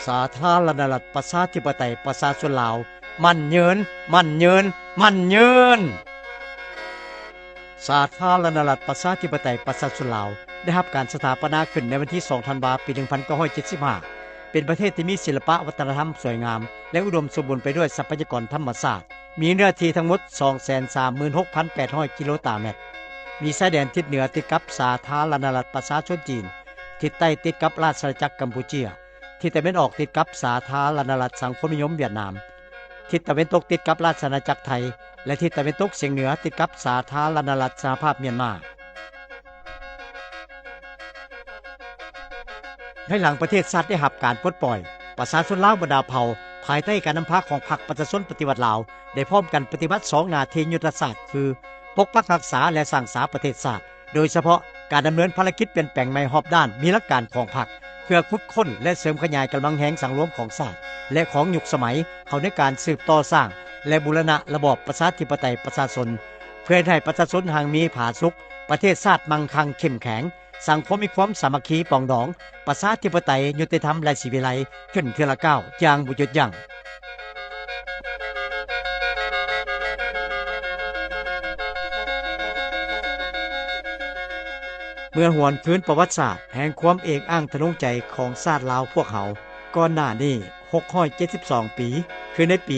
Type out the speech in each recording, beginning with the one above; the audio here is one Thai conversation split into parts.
สาธารณรัฐประชาธิปไตยประชาชนลาวมั่นยืนมั่นยืนมั่นยืนสาธารณรัฐประชาธิปไตยประชาชนลาวได้รับการสถาปนาขึ้นในวันที่2ธันวาคมปี1975เป็นประเทศที่มีศิลปะวัฒนธรรมสวยงามและอุดมสมบูรณ์ไปด้วยทรัพยากรธรรมชาติมีเนื้อที่ทั้งหมด 236,800 กิโลตารางเมตรมีชายแดนทิศเหนือติดกับสาธารณรัฐประชาชนจีนทิศใต้ติดกับราชอาณาจักรกัมพูชีทิศตะวันออกติดกับสาธารณรัฐสังคมนิยมเวียดนามทิศตะวันตกติดกับราชอาณาจักรไทยและทิศตะวันตกเฉียงเหนือติดกับสาธารณรัฐสหภาพเมียนมาในหลังประเทศชาติได้รับการปลดปล่อยประชาชนลาวบรรดาเผ่าภายใต้การนำพาของพรรคประชาชนปฏิวัติลาวได้พร้อมกันปฏิบัติ2หน้าที่ยุทธศาสตร์คือปกปักรักษาและสร้างสรรค์ประเทศชาติโดยเฉพาะการดำเนินภารกิจเปลี่ยนแปลงใหม่รอบด้านมีหลักการของพรรคเพื่อขุดค้นและเสริมขยายกำลังแห่งสังรวมของชาติและของยุคสมัยเข้าในการสืบต่อสร้างและบูรณะระบอบประชาธิปไตยประชาชนเพื่อให้ประชาชนห่างมีผาสุกประเทศชาติมั่งคั่งเข้มแข็งสังคมมีความสามัคคีปองดองประชาธิปไตยยุติธรรมและศิวิไลซ์ขึ้นเทื่อละก้าวอย่างบ่หยุดยั้งเมื่อหวนคืนประวัติศาสตร์แห่งความเอกอ้างทะนงใจของชาติลาวพวกเขาก่อนหน้านี้672 ปีคือในปี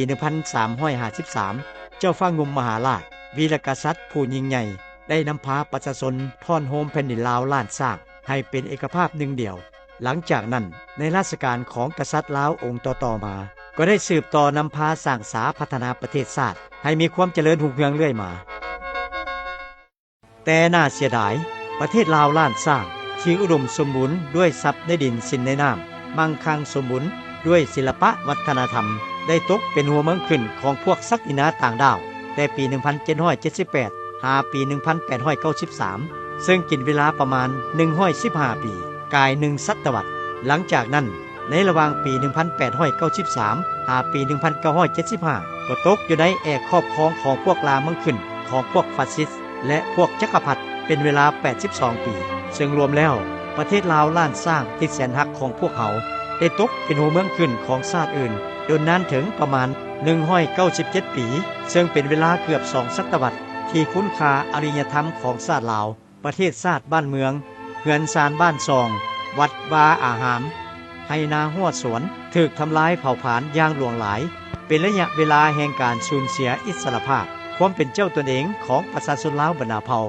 1353 เจ้าฟ้างุมมหาราชวีรกษัตริย์ผู้ยิ่งใหญ่ได้นำพาประชาชนท่อนโฮมแผ่นดินลาวล้านสร้างให้เป็นเอกภาพหนึ่งเดียวหลังจากนั้นในราชการของกษัตริย์ลาวองค์ต่อๆมาก็ได้สืบต่อนำพาสร้างสาพัฒนาประเทศชาติให้มีความเจริญรุ่งเรืองเรื่อยมาแต่น่าเสียดายประเทศลาวล้านสร้างที่อุดมสมบูรณ์ด้วยทรัพย์ในดินสินในน้ำมั่งคั่งสมบูรณ์ด้วยศิลปะวัฒนธรรมได้ตกเป็นหัวเมืองขึ้นของพวกศักดินาต่างดาวแต่ปี 1778 หาปี 1893 ซึ่งกินเวลาประมาณ 115 ปี กาย1ศตวรรษหลังจากนั้นในระหว่างปี 1893 หาปี 1975 ก็ตกอยู่ในแอกครอบครองของพวกลาเมืองขึ้นของพวกฟาสซิสต์และพวกจักรพรรดิเป็นเวลา 82 ปี ซึ่งรวมแล้วประเทศลาวล้านสร้างที่แสนหักของพวกเขาได้ตกเป็นหัวเมืองขึ้นของชาติอื่นจนนานถึงประมาณ 197 ปี ซึ่งเป็นเวลาเกือบ 2 ศตวรรษที่คุณค่าอริยธรรมของชาติลาวประเทศชาติบ้านเมืองเฮือนซานบ้านซอง วัดวาอาหารไหนาหัวสวนถูกทำลายเผ่าผลาญอย่างหลวงหลายเป็นระยะเวลาแห่งการสูญเสียอิสรภาพความเป็นเจ้าตนเองของประชาชนลาวบรรดาเผ่า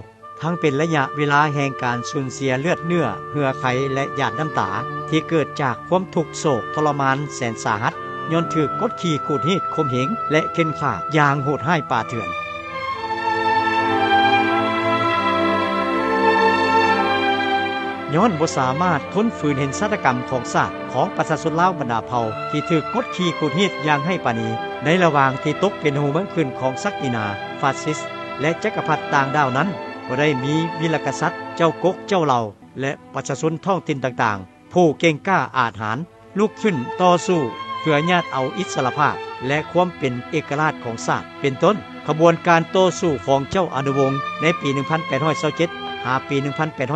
ทั้งเป็นระยะเวลาแห่งการสูญเสียเลือดเนื้อเหือไขและหยาดน้ำตาที่เกิดจากความทุกข์โศกทรมานแสนสาหัสย้อนถูกกดขี่ขูดรีดข่มเหงและเข็นฆ่าอย่างโหดร้ายป่าเถื่อนย้อนบ่สามารถทนฝืนเห็นฆาตกรรมของชาติของประชาชนลาวบรรดาเผ่าที่ถูกกดขี่ขูดรีดอย่างให้ปานีในระหว่างที่ตกเป็นหัวเมืองขึ้นของศักดินาฟาสซิสต์และจักรพรรดิต่างดาวนั้นก็ได้มีวีรกษัตริย์เจ้ากกเจ้าเหล่าและประชาชนท้องถิ่นต่างๆผู้เก่งกล้าอาถรรพ์ลุกขึ้นต่อสู้เพื่อญาติเอาอิสรภาพและความเป็นเอกราชของชาติเป็นต้นขบวนการต่อสู้ของเจ้าอนุวงศ์ในปี 1827 หาปี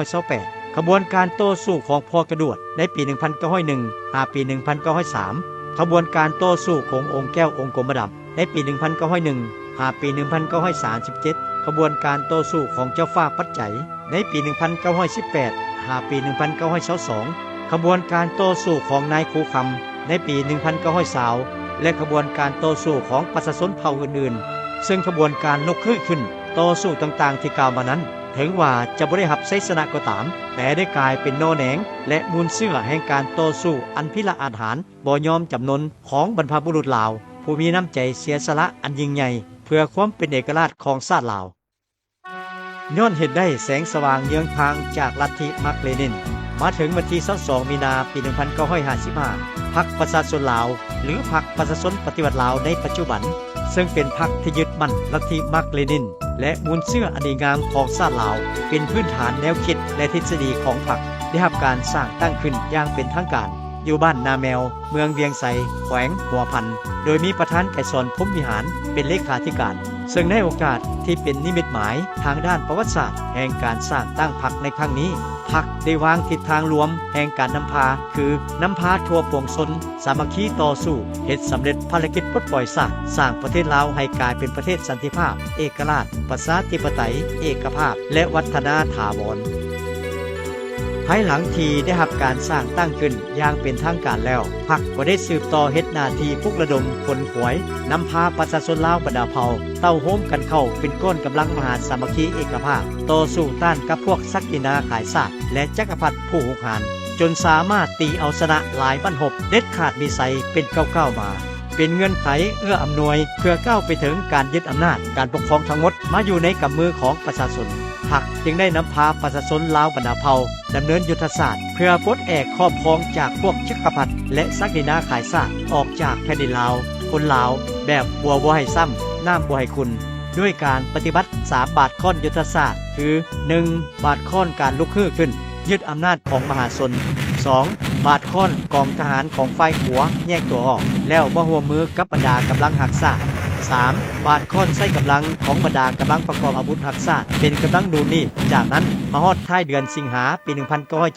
1828 ขบวนการต่อสู้ของพ่อกระดวดในปี 1901 หาปี 1903 ขบวนการต่อสู้ขององค์แก้วองค์กรมดำในปี 1901 หาปี 1937 ขบวนการต่อสู้ของเจ้าฟ้าปัจจัยในปี 1918 หาปี 1922 ขบวนการต่อสู้ของนายคูคำในปี 1920 และขบวนการต่อสู้ของประชาชนเผ่าอื่นๆซึ่งขบวนการลุกขึ้นต่อสู้ต่างๆที่กล่าวมานั้นถึงว่าจะบ่ได้รับชัยชนะก็ตามแต่ได้กลายเป็นโนแหนงและมูลเชื่อแห่งการต่อสู้อันพิละอาถรรพ์บ่ยอมจำนนของบรรพบุรุษลาวผู้มีน้ำใจเสียสละอันยิ่งใหญ่เพื่อความเป็นเอกราชของชาติลาวย้อนเห็นได้แสงสว่างเยืองทางจากลัทธิมาร์กเลนินมาถึงวันที่22 มีนาปี 1955 พรรคประชาชนลาวหรือพรรคประชาชนปฏิวัติลาวในปัจจุบันซึ่งเป็นพรรคที่ยึดมั่นลัทธิมาร์กเลนินและมูลเชื่ออันดีงามของชาติลาวเป็นพื้นฐานแนวคิดและทฤษฎีของพรรคได้รับการสร้างตั้งขึ้นอย่างเป็นทางการอยู่บ้านนาแมวเมืองเวียงไสแขวงหัวพันโดยมีประธานไกรสอนพรหมวิหารเป็นเลขาธิการ ซึ่งในโอกาสที่เป็นนิมิตหมายทางด้านประวัติศาสตร์แห่งการสร้างตั้งพรรคในครั้งนี้พรรคได้วางทิศทางรวมแห่งการนำพาคือนำพาทั่วปวงชนสามัคคีต่อสู้เฮ็ดสำเร็จภารกิจปลดปล่อยชาติสร้างประเทศลาวให้กลายเป็นประเทศสันติภาพเอกราชประชาธิปไตยเอกภาพและวัฒนาถาวรภายหลังที่ได้รับการสร้างตั้งขึ้นอย่างเป็นทางการแล้วพรรคก็ได้สืบต่อเฮ็ดหน้าที่ปลุกระดมคนขวยนำพาประชาชนลาวบรรดาเผ่าเต้าโฮมกันเข้าเป็นก้อนกำลังมหาสามัคคีเอกภาพต่อสู้ต้านกับพวกศักดินาขายชาติและจักรพรรดิผู้หุกหาญจนสามารถตีเอาชนะหลายบรรพบเด็ดขาดวิสัยเป็นก้าวๆมาเป็นเงื่อนไขเอื้ออำนวยเพื่อก้าวไปถึงการยึดอำนาจการปกครองทั้งหมดมาอยู่ในกำมือของประชาชนพรรคจึงได้นำพาประชาชนลาวบรรดาเผ่าดำเนินยุทธศาสตร์เพื่อปลดแอกครอบครองจากพวกจักรพรรดิและศักดินาขายชาติออกจากแผ่นดินลาวคนลาวแบบบัวบ่ให้ซ้ำน้ำบ่ให้คุณด้วยการปฏิบัติ3บาทค้อนยุทธศาสตร์คือ 1. บาทค้อนการลุกฮือขึ้นยึดอำนาจของมหาชน 2. บาทค้อนกองทหารของฝ่ายขัวแยกตัวออกแล้วบ่ร่วมมือกับบรรดากำลังหักษา 3. บาทค้อนใช้กำลังของบรรดากำลังประกอบอาวุธหักษาเป็นกำลังดูนี่จากนั้นมาฮอดท้ายเดือนสิงหาปี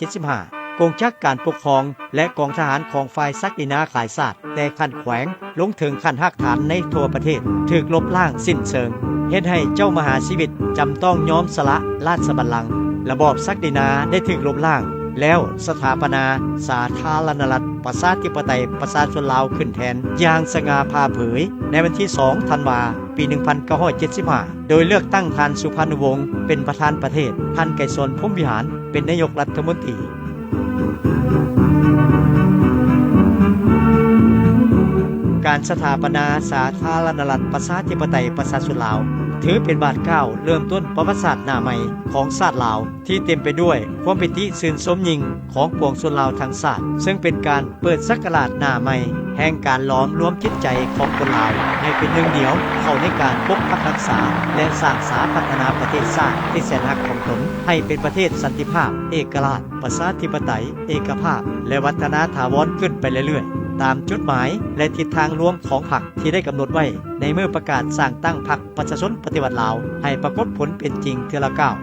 1975 กองจักรการปกครองและกองทหารของฝ่ายศักดินาขายชาติแต่ขั้นแขวงลงถึงขั้นหักฐานในทั่วประเทศถูกลบล้างสิ้นเชิงเฮ็ดให้เจ้ามหาชีวิตจำต้องยอมสละราชบัลลังก์ระบอบศักดินาได้ถูกลบล้างแล้วสถาปนาสาธารณรัฐประชาธิปไตยประชาชนลาวขึ้นแทนอย่างสง่าผ่าเผยในวันที่ 2 ธันวาคม ปี 1975 โดยเลือกตั้งท่านสุพรรณวงศ์เป็นประธานประเทศท่านไกรสนพรหมวิหารเป็นนายกรัฐมนตรีการสถาปนาสาธารณรัฐประชาธิปไตยประชาชนลาวถือเป็นบาทก้าวเริ่มต้นประวัติศาสตร์หน้าใหม่ของชาติลาวที่เต็มไปด้วยความปิติชื่นชมยิ่งของปวงชนลาวทั้งชาติซึ่งเป็นการเปิดศักราชหน้าใหม่แห่งการล้อมรวมจิตใจของคนลาวให้เป็นหนึ่งเดียวเข้าในการปกปักรักษาและสร้างสาพัฒนาประเทศชาติที่แสนรักของตนให้เป็นประเทศสันติภาพเอกราชประชาธิปไตยเอกภาพและวัฒนาถาวรขึ้นไปเรื่อยๆตามจุดหมายและทิศทางรวมของพรรคที่ได้กำหนดไว้ในเมื่อประกาศสร้างตั้งพรรคประชาชนปฏิวัติลาวให้ปรากฏผลเป็นจริงเทื่อละก้าว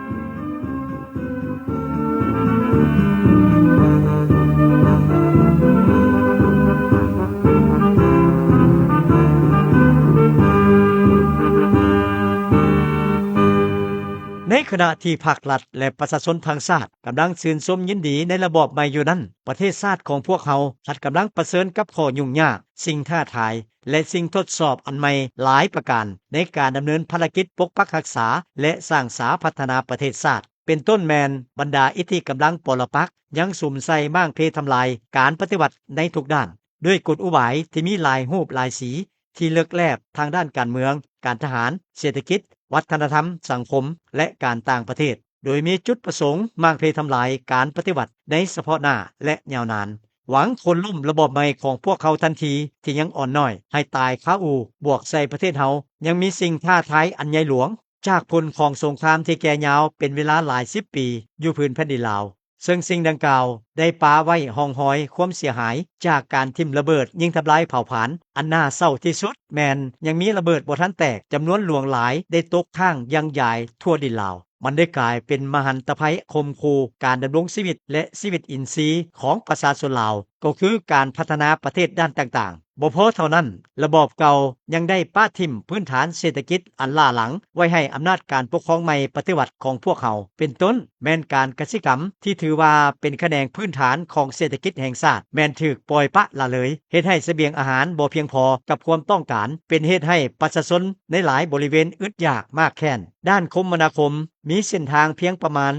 ในขณะที่ภาครัฐและประชาชนทางชาติกำลังชื่นชมยินดีในระบอบใหม่อยู่นั้นประเทศชาติของพวกเขากำลังเผชิญกับข้อยุ่งยากสิ่งท้าทายและสิ่งทดสอบอันใหม่หลายประการในการดำเนินภารกิจปกปักรักษาและสร้างสาพัฒนาประเทศชาติเป็นต้นแมนบรรดาอิทธิกำลังปรปักษ์ยังสุ่มใส่ม่างเพทำลายการปฏิวัติในทุกด้านด้วยกลอุบายที่มีหลายรูปหลายสีที่เลือกแลบทางด้านการเมืองการทหารเศรษฐกิจวัฒนธรรมสังคมและการต่างประเทศโดยมีจุดประสงค์มางเพทำลายการปฏิวัติในเฉพาะหน้าและยาวนานหวังคนล่มระบบใหม่ของพวกเขาทันทีที่ยังอ่อนน้อยให้ตายคาอูบวกใส่ประเทศเฮายังมีสิ่งท้าทายอันใหญ่หลวงจากผลของสงครามที่แก่ยาวเป็นเวลาหลาย10ปีอยู่พื้นแผ่นดินลาวซึ่งสิ่งดังกล่าวได้ปาไว้ห้องหอยความเสียหายจากการทิ่มระเบิดยิงทำลายเผ่าผลาญอันน่าเศร้าที่สุดแมนยังมีระเบิดบ่ทันแตกจำนวนหลวงหลายได้ตกข้างยังใหญ่ทั่วดินลาวมันได้กลายเป็นมหันตภัยคมคูการดำรงชีวิตและชีวิตอินทรีย์ของประชาชนลาวก็คือการพัฒนาประเทศด้านต่างๆบ่พอเท่านั้นระบอบเก่ายังได้ป้าทิ่มพื้นฐานเศรษฐกิจอันล้าหลังไว้ให้อำนาจการปกครองใหม่ปฏิวัติของพวกเขาเป็นต้นแม้นการกสิกรรมที่ถือว่าเป็นคะแนนพื้นฐานของเศรษฐกิจแห่งชาติแม้นถูกปล่อยปะละเลยเฮ็ดให้เสบียงอาหารบ่เพียงพอกับความต้องการเป็นเหตุให้ประชาชนในหลายบริเวณอึดยากมากแค้นด้านคมนาคมมีเส้นทางเพียงประมาณ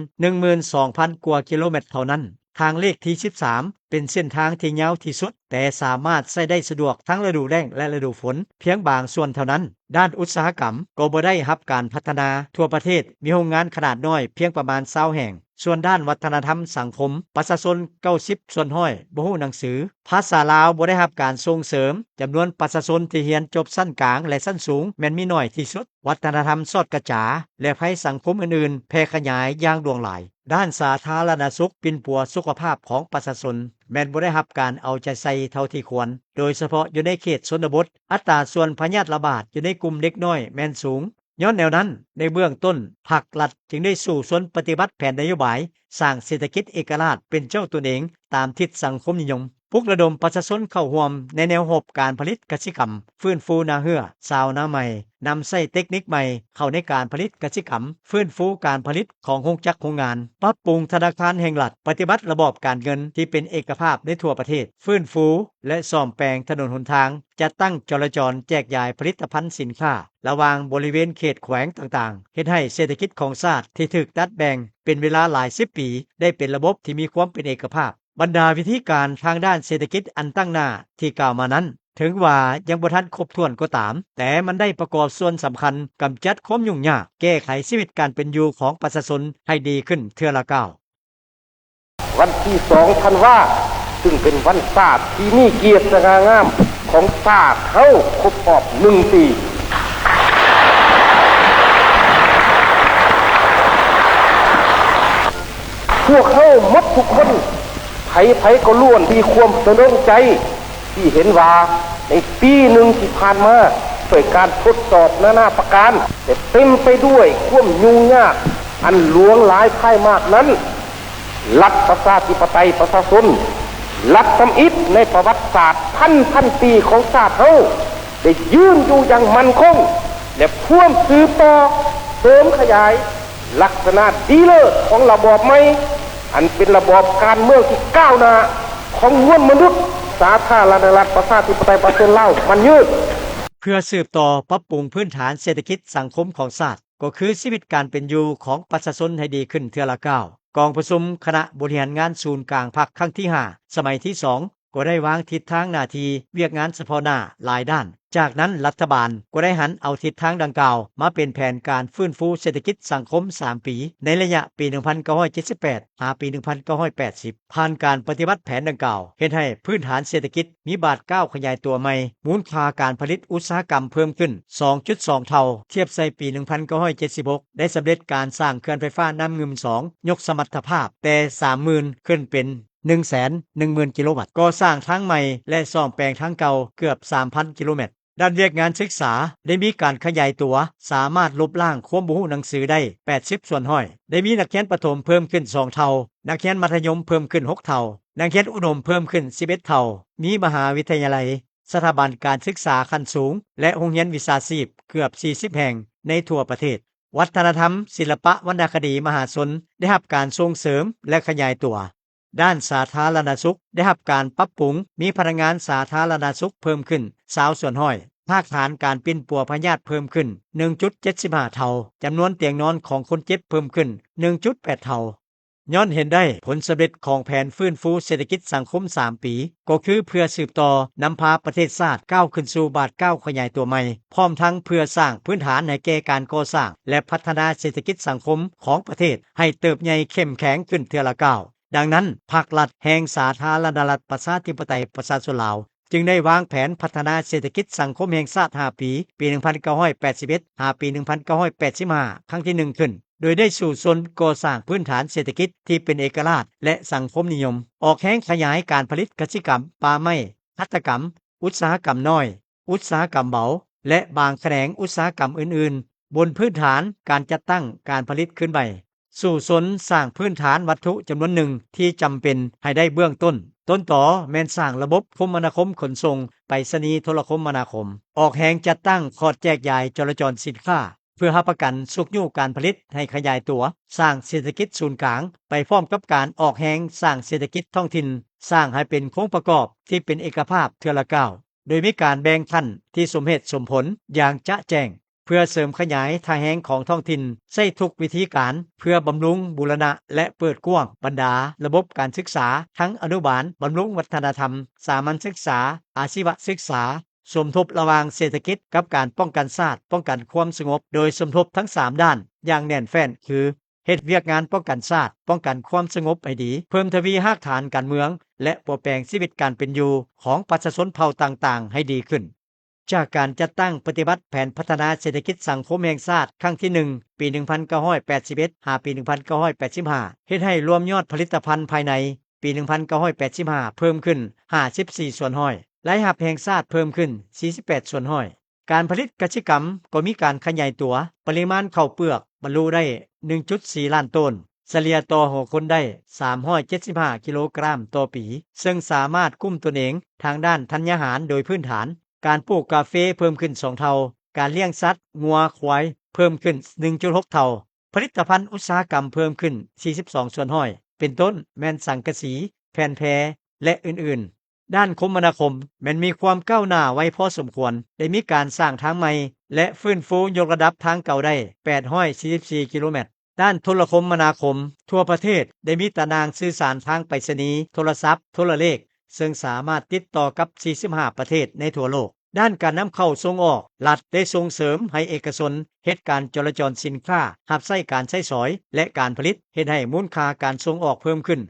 12,000 กว่ากิโลเมตรเท่านั้นทางเลขที่13เป็นเส้นทางที่ยาวที่สุดแต่สามารถใช้ได้สะดวกทั้งฤดูแล้งและฤดูฝนเพียงบางส่วนเท่านั้นด้านอุตสาหกรรมก็บ่ได้รับการพัฒนาทั่วประเทศมีโรงงานขนาดน้อยเพียงประมาณ20แห่งส่วนด้านวัฒนธรรมสังคมประชาชน90%บ่ฮู้หนังสือภาษาลาวบ่ได้รับการส่งเสริมจำนวนประชาชนที่เรียนจบชั้นกลางและชั้นสูงแม้นมีน้อยที่สุดวัฒนธรรมสอดกระจาและภัยสังคมอื่นๆแพร่ขยายอย่างดวงหลายด้านสาธารณสุขปิ่นปัวสุขภาพของประชาชนแม้นบ่ได้รับการเอาใจใส่เท่าที่ควรโดยเฉพาะอยู่ในเขตชนบทอัตราส่วนพยาธิระบาดอยู่ในกลุ่มเด็กน้อยแม้นสูง ย้อนแนวนั้นในเบื้องต้นภาครัฐจึงได้สู่สนปฏิบัติแผนนโยบายสร้างเศรษฐกิจเอกราชเป็นเจ้าตนเองตามทิศสังคมนิยมปลุกระดมประชาชนเข้าร่วมในแนวรบการผลิตกสิกรรมฟื้นฟูนาเหือชาวนาใหม่นำใช้เทคนิคใหม่เข้าในการผลิตกสิกรรมฟื้นฟูการผลิตของโรงจักรโรงงานปรับปรุงธนาคารแห่งรัฐปฏิบัติระบอบการเงินที่เป็นเอกภาพในทั่วประเทศฟื้นฟูและซ่อมแปลงถนนหนทางจัดตั้งจราจรแจกจ่ายผลิตภัณฑ์สินค้าระหว่างบริเวณเขตแขวงต่างๆเฮ็ดให้เศรษฐกิจของชาติที่ถูกตัดแบ่งเป็นเวลาหลาย10ปีได้เป็นระบบที่มีความเป็นเอกภาพบรรดาวิธีการทางด้านเศรษฐกิจอันตั้งหน้าที่กล่าวมานั้นถึงว่ายังบ่ทันครบถ้วนก็ตามแต่มันได้ประกอบส่วนสำคัญกำจัดความยุ่งยากแก้ไขชีวิตการเป็นอยู่ของประชาชนให้ดีขึ้นเทื่อละก้าววันที่2ธันวาซึ่งเป็นวันศาสตร์ที่มีเกียรติสง่างามของศาสตร์เฮาครบรอบ1 ปีพวกเฮาหมดทุกคนไผก็ล้วนที่ความสนใจที่เห็นว่าในปีหนึ่งที่ผ่านมาด้วยการทดสอบนานาประการแต่เต็มไปด้วยความยุ่งยากอันหลวงหลายพ่ายมากนั้นรัฐประชาธิปไตยประชาชนรัฐทำอิฐในประวัติศาสตร์พันปีของชาติเฮาได้ยืนอยู่อย่างมั่นคงและพ่วงสืบต่อเสริมขยายลักษณะดีเลิศของระบอบใหม่อันเป็นระบอบการเมืองที่ก้าวหน้าของมวลมนุษย์สาธารณรัฐประชาธิปไตยประชาชนลาวมันยืดเพื่อสืบต่อปรับปรุงพื้นฐานเศรษฐกิจสังคมของชาติก็คือชีวิตการเป็นอยู่ของประชาชนให้ดีขึ้นเทื่อละก้าวกองประชุมคณะบริหารงานศูนย์กลางพรรคครั้งที่5สมัยที่2ก็ได้วางทิศทางหน้าที่เวียกงานเฉพาะหน้าหลายด้านจากนั้นรัฐบาลก็ได้หันเอาทิศทางดังกล่าวมาเป็นแผนการฟื้นฟูเศรษฐกิจสังคม3ปีในระยะปี 1978 หาปี 1980 ผ่านการปฏิบัติแผนดังกล่าวเฮ็ดให้พื้นฐานเศรษฐกิจมีบาดก้าวขยายตัวใหม่มูลค่าการผลิตอุตสาหกรรมเพิ่มขึ้น 2.2 เท่าเทียบใส่ปี 1976 ได้สำเร็จการสร้างเขื่อนไฟฟ้าน้ำงึม2ยกสมรรถภาพแต่ 30,000 ขึ้นเป็น110,000 กิโลวัตต์ก่อสร้างทางใหม่และซ่อมแปลงทางเก่าเกือบ 3,000 กิโลเมตรด้านเวียกงานศึกษาได้มีการขยายตัวสามารถลบล้างความบ่รู้หนังสือได้80ส่วนห้อยได้มีนักเรียนประถมเพิ่มขึ้น2เท่านักเรียนมัธยมเพิ่มขึ้น6เท่านักเรียนอุดมเพิ่มขึ้น11เท่ามีมหาวิทยาลัยสถาบันการศึกษาขั้นสูงและโรงเรียนวิชาชีพเกือบ40แห่งในทั่วประเทศวัฒนธรรมศิลปะวรรณคดีมหาชนได้รับการส่งเสริมและขยายตัวด้านสาธารณสุขได้รับการปรับปรุงมีพนักงานสาธารณสุขเพิ่มขึ้น20ส่วนห้อยภาคฐานการปิ้นปัวพยาธิเพิ่มขึ้น 1.75 เท่าจำนวนเตียงนอนของคนเจ็บเพิ่มขึ้น 1.8 เท่าย้อนเห็นได้ผลสำเร็จของแผนฟื้นฟูเศรษฐกิจสังคม3ปีก็คือเพื่อสืบต่อนำพาประเทศชาติก้าวขึ้นสู่บาทก้าวขยายตัวใหม่พร้อมทั้งเพื่อสร้างพื้นฐานให้แก่การก่อสร้างและพัฒนาเศรษฐกิจสังคมของประเทศให้เติบใหญ่เข้มแข็งขึ้นเทื่อละก้าวดังนั้นภาครัฐแห่งสาธารณรัฐประชาธิปไตยประชาชนลาวจึงได้วางแผนพัฒนาเศรษฐกิจสังคมแห่งชาติ5ปีปี 1981 หาปี 1985 ครั้งที่1ขึ้นโดยได้สู่ชนก่อสร้างพื้นฐานเศรษฐกิจที่เป็นเอกราชและสังคมนิยมออกแรงขยายการผลิตกสิกรรมป่าไม้หัตถกรรมอุตสาหกรรมน้อยอุตสาหกรรมเบาและบางแขนงอุตสาหกรรมอื่นๆบนพื้นฐานการจัดตั้งการผลิตขึ้นใหม่สู่ชนสร้างพื้นฐานวัตถุจำนวนหนึ่งที่จำเป็นให้ได้เบื้องต้นต่อแม่นสร้างระบบคมนาคมขนส่งไปรษณีย์โทรคมนาคมออกแรงจัดตั้งคอร์ดแจกจ่ายจราจรสินค้าเพื่อรับประกันสุกยู่การผลิตให้ขยายตัวสร้างเศรษฐกิจศูนย์กลางไปพร้อมกับการออกแรงสร้างเศรษฐกิจท้องถิ่นสร้างให้เป็นโครงประกอบที่เป็นเอกภาพเทื่อละก้าวโดยมีการแบ่งขั้นที่สมเหตุสมผลอย่างจะแจ้งเพื่อเสริมขยายท่าแห้งของท้องถิ่นใช้ทุกวิธีการเพื่อบำรุงบูรณะและเปิดกว้างบรรดาระบบการศึกษาทั้งอนุบาลบำรุงวัฒนธรรมสามัญศึกษาอาชีวศึกษาสมทบระหว่างเศรษฐกิจกับการป้องกันชาติป้องกันความสงบโดยสมทบทั้ง3ด้านอย่างแน่นแฟ้นคือเฮ็ดเวียกงานป้องกันชาติป้องกันความสงบให้ดีเพิ่มทวีรากฐานการเมืองและปรับแปลงชีวิตการเป็นอยู่ของประชาชนเผ่าต่างๆให้ดีขึ้นจากการจัดตั้งปฏิบัติแผนพัฒนาเศรษฐกิจสังคมแห่งชาติครั้งที่1ปี 1981 หาปี 1985 เฮ็ดให้รวมยอดผลิตภัณฑ์ภายในปี 1985 เพิ่มขึ้น54ส่วนห้อยรายรับแห่งชาติเพิ่มขึ้น48ส่วนห้อย การผลิตกสิกรรมก็มีการขยายตัวปริมาณข้าวเปลือกบรรลุได้ 1.4 ล้านต้นเฉลี่ยต่อหัวคนได้ 375 กิโลกรัมต่อปี ซึ่งสามารถกุ้มตนเองทางด้านธัญญาหารโดยพื้นฐาน การปลูกกาเฟเพิ่มขึ้น 2 เท่า การเลี้ยงสัตว์งัวควายเพิ่มขึ้น 1.6 เท่า ผลิตภัณฑ์อุตสาหกรรมเพิ่มขึ้น 42 ส่วนห้อย เป็นต้นแม่นสังกะสี แผ่นแพร และอื่นๆ ด้านคมนาคมแม้นมีความก้าวหน้าไว้พอสมควร ได้มีการสร้างทางใหม่ และฟื้นฟูยกระดับทางเก่าได้ 844 กิโลเมตร ด้านโทรคมนาคมทั่วประเทศได้มีตารางสื่อสารทางไปรษณีย์โทรศัพท์โทรเลข ซึ่งสามารถติดต่อกับ 45 ประเทศในทั่วโลก ด้านการนำเข้าส่งออกรัฐได้ส่งเสริมให้เอกชนเฮ็ดการจราจรสินค้ารับใช้การใช้สอย และการผลิตเฮ็ดให้มูลค่าการส่งออกเพิ่มขึ้น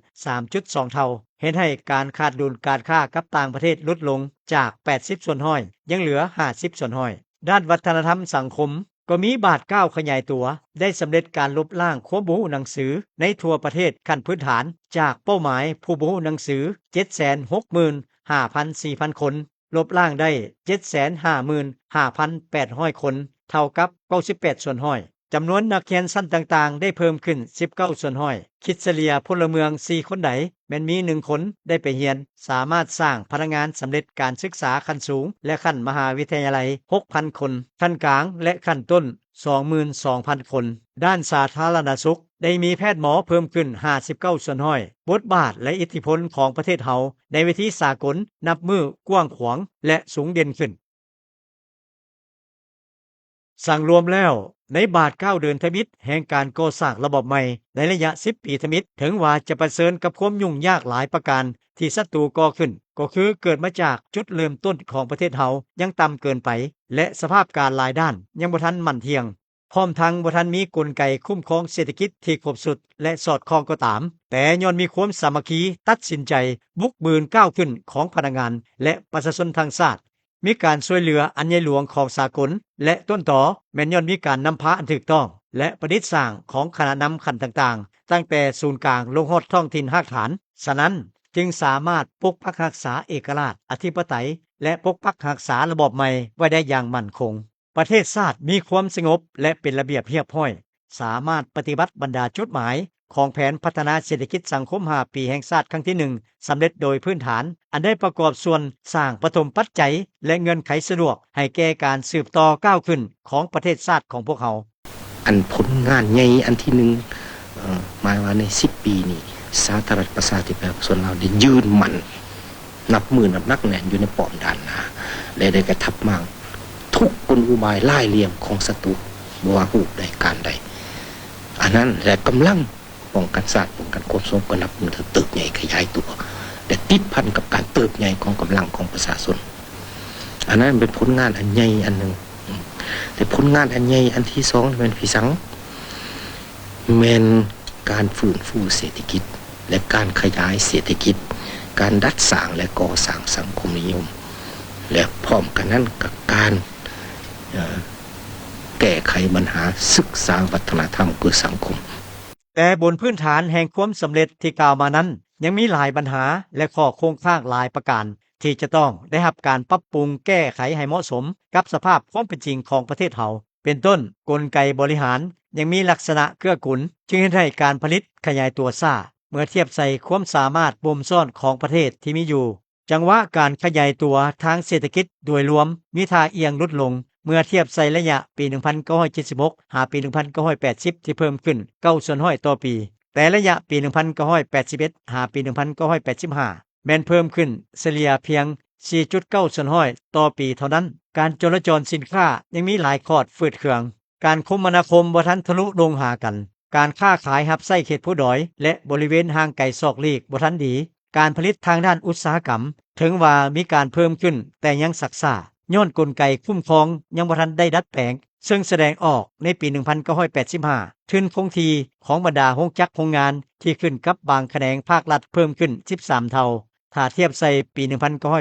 3.2 เท่าเฮ็ดให้การขาดดุลการค้ากับต่างประเทศลดลงจาก 80 ส่วนห้อยยังเหลือ 50 ส่วนห้อย ด้านวัฒนธรรมสังคมก็มีบาทก้าวขยายตัวได้สำเร็จการลบล้างความบ่รู้หนังสือในทั่วประเทศขั้นพื้นฐานจากเป้าหมายผู้บ่รู้หนังสือ 765,400 คนลบล้างได้ 755,800 คนเท่ากับ 98 ส่วนห้อย จำนวนนักเรียนชั้นต่างๆได้เพิ่มขึ้น 19 ส่วนห้อย คิดเฉลี่ยพลเมือง 4 คนใดแม้นมี 1 คนได้ไปเรียน สามารถสร้างพนักงานสำเร็จการศึกษาขั้นสูงและขั้นมหาวิทยาลัย 6,000 คน ขั้นกลางและขั้นต้น 22,000 คน ด้านสาธารณสุขได้มีแพทย์หมอเพิ่มขึ้น 59 ส่วนห้อย บทบาทและอิทธิพลของประเทศเฮาในเวทีสากลนับมือกว้างขวางและสูงเด่นขึ้น สั่งรวมแล้วในบาท9เดือนทมิตแห่งการก่อสร้างระบบใหม่ในระยะ10 ปีทมิตถึงว่าจะประเสริญกับความยุ่งยากหลายประการที่ศัตรูก่อขึ้นก็คือเกิดมาจากจุดเริ่มต้นของประเทศเฮายังต่ำเกินไปและสภาพการหลายด้านยังบ่ทันมั่นเที่ยงพร้อมทั้งบ่ทันมีกลไกคุ้มครองเศรษฐกิจที่ครบสุดและสอดคล้องก็ตามแต่ย้อนมีความสามัคคีตัดสินใจบุกบืนก้าวขึ้นของพนักงานและประชาชนทางชาติมีการช่วยเหลืออันใหญ่หลวงของสากลและต้นต่อแม้นย้อนมีการนำพาอันถูกต้องและประดิษฐ์สร้างของคณะนำขั้นต่างๆตั้งแต่ศูนย์กลางลงฮอดท้องถิ่นรากฐานฉะนั้นจึงสามารถปกปักรักษาเอกราชอธิปไตยและปกปักรักษาระบอบใหม่ไว้ได้อย่างมั่นคงประเทศชาติมีความสงบและเป็นระเบียบเรียบร้อยสามารถปฏิบัติบรรดาจุดหมายของแผนพัฒนาเศรษฐกิจสังคม5 ปีแห่งชาติครั้งที่ 1สำเร็จโดยพื้นฐานอันได้ประกอบส่วนสร้างปฐมปัจจัยและเงื่อนไขสะดวกให้แก่การสืบต่อก้าวขึ้นของประเทศชาติของพวกเขาอันผลงานใหญ่อันที่หนึ่งหมายว่าใน10 ปีนี้สาธารณรัฐประชาธิปไตยส่วนเราได้ยืนมันนับมือนับนักแน่นอยู่ในป้อมด้านหน้าและได้กระทับมังทุกกลอุบายล่ายเหลี่ยมของศัตรูบ่ว่ารูปใดการใดอันนั้นและกำลังป้องกันชาติป้องกันความสงบก็นับมือเติบใหญ่ขยายตัวแต่ติดพันกับการเติบใหญ่ของกำลังของประชาชนอันนั้นเป็นผลงานอันใหญ่อันหนึ่งแต่ผลงานอันใหญ่อันที่สองเป็นพี่สังแม่นการฟื้นฟูเศรษฐกิจและการขยายเศรษฐกิจการดัดสร้างและก่อสร้างสังคมนิยมและพร้อมกันนั้นกับการแก้ไขปัญหาศึกษาวัฒนธรรมคือสังคมแต่บนพื้นฐานแห่งความสำเร็จที่กล่าวมานั้นยังมีหลายปัญหาและข้อโครงสร้างหลายประการที่จะต้องได้รับการปรับปรุงแก้ไขให้เหมาะสมกับสภาพความเป็นจริงของประเทศเฮาเป็นต้นกลไกบริหารยังมีลักษณะเกื้อกูลจึงเฮ็ดให้การผลิตขยายตัวช้าเมื่อเทียบใส่ความสามารถบ่มซ่อนของประเทศที่มีอยู่จังหวะการขยายตัวทางเศรษฐกิจโดยรวมมีท่าเอียงลดลงเมื่อเทียบใส่ระยะปี 1976 หาปี 1980 ที่เพิ่มขึ้น 9 ส่วนห้อยต่อปี แต่ระยะปี 1981 หาปี 1985 แม้นเพิ่มขึ้นเฉลี่ยเพียง 4.9 ส่วนห้อยต่อปีเท่านั้นการจราจรสินค้ายังมีหลายคอร์ดฝืดเคืองการคมนาคมบ่ทันทะลุลงหากันการค้าขายรับใช้เขตผู้ดอยและบริเวณห่างไกลซอกลีกบ่ทันดีการผลิตทางด้านอุตสาหกรรมถึงว่ามีการเพิ่มขึ้นแต่ยังสักษาย้อนกลไกคุ้มครองยังบ่ทันได้ดัดแปลงซึ่งแสดงออกในปี 1985ทุนคงทีของบรรดาโรงจักรโรงงานที่ขึ้นกับบางแขนงภาครัฐเพิ่มขึ้น 13 เท่าถ้าเทียบใส่ปี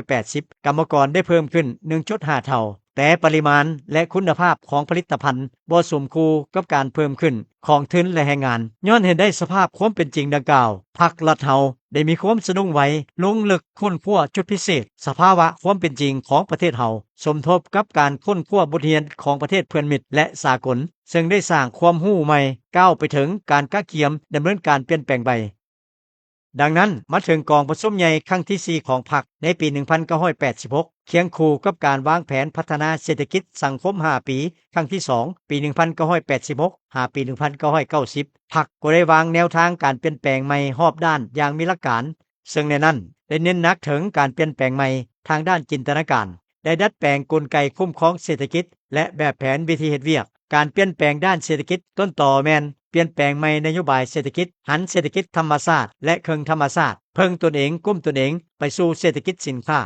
1980 กรรมกรได้เพิ่มขึ้น 1.5 เท่า แต่ปริมาณและคุณภาพของผลิตภัณฑ์บ่สมคู่กับการเพิ่มขึ้นของทุนและแรงงานย้อนเห็นได้สภาพความเป็นจริงดังกล่าวพรรครัฐเฮาได้มีความสะดุ้งไว้ลงลึกค้นคว้าจุดพิเศษสภาวะความเป็นจริงของประเทศเฮาสมทบกับการค้นคว้าบทเรียนของประเทศเพื่อนมิตรและสากลซึ่งได้สร้างความรู้ใหม่ก้าวไปถึงการกะเกียมดำเนินการเปลี่ยนแปลงไปดังนั้นมาถึงกองประชุมใหญ่ครั้งที่4ของพรรคในปี 1986 เคียงคู่กับการวางแผนพัฒนาเศรษฐกิจสังคม5ปีครั้งที่2ปี 1986 5ปี 1990 พรรคก็ได้วางแนวทางการเปลี่ยนแปลงใหม่รอบด้านอย่างมีหลักการซึ่งในนั้นได้เน้นหนักถึงการเปลี่ยนแปลงใหม่ทางด้านจินตนาการได้ดัดแปลงกลไกคุ้มครองเศรษฐกิจและแบบแผนวิธีเฮ็ดเวียกการเปลี่ยนแปลงด้านเศรษฐกิจต้นต่อแม่นเปลี่ยนแปลงใหม่นโยบายเศรษฐกิจหันเศรษฐกิจธรรมชาติและเครื่องธรรมชาติเพิ่งตนเองกุ้มตนเองไปสู่เศรษฐกิจสินค้า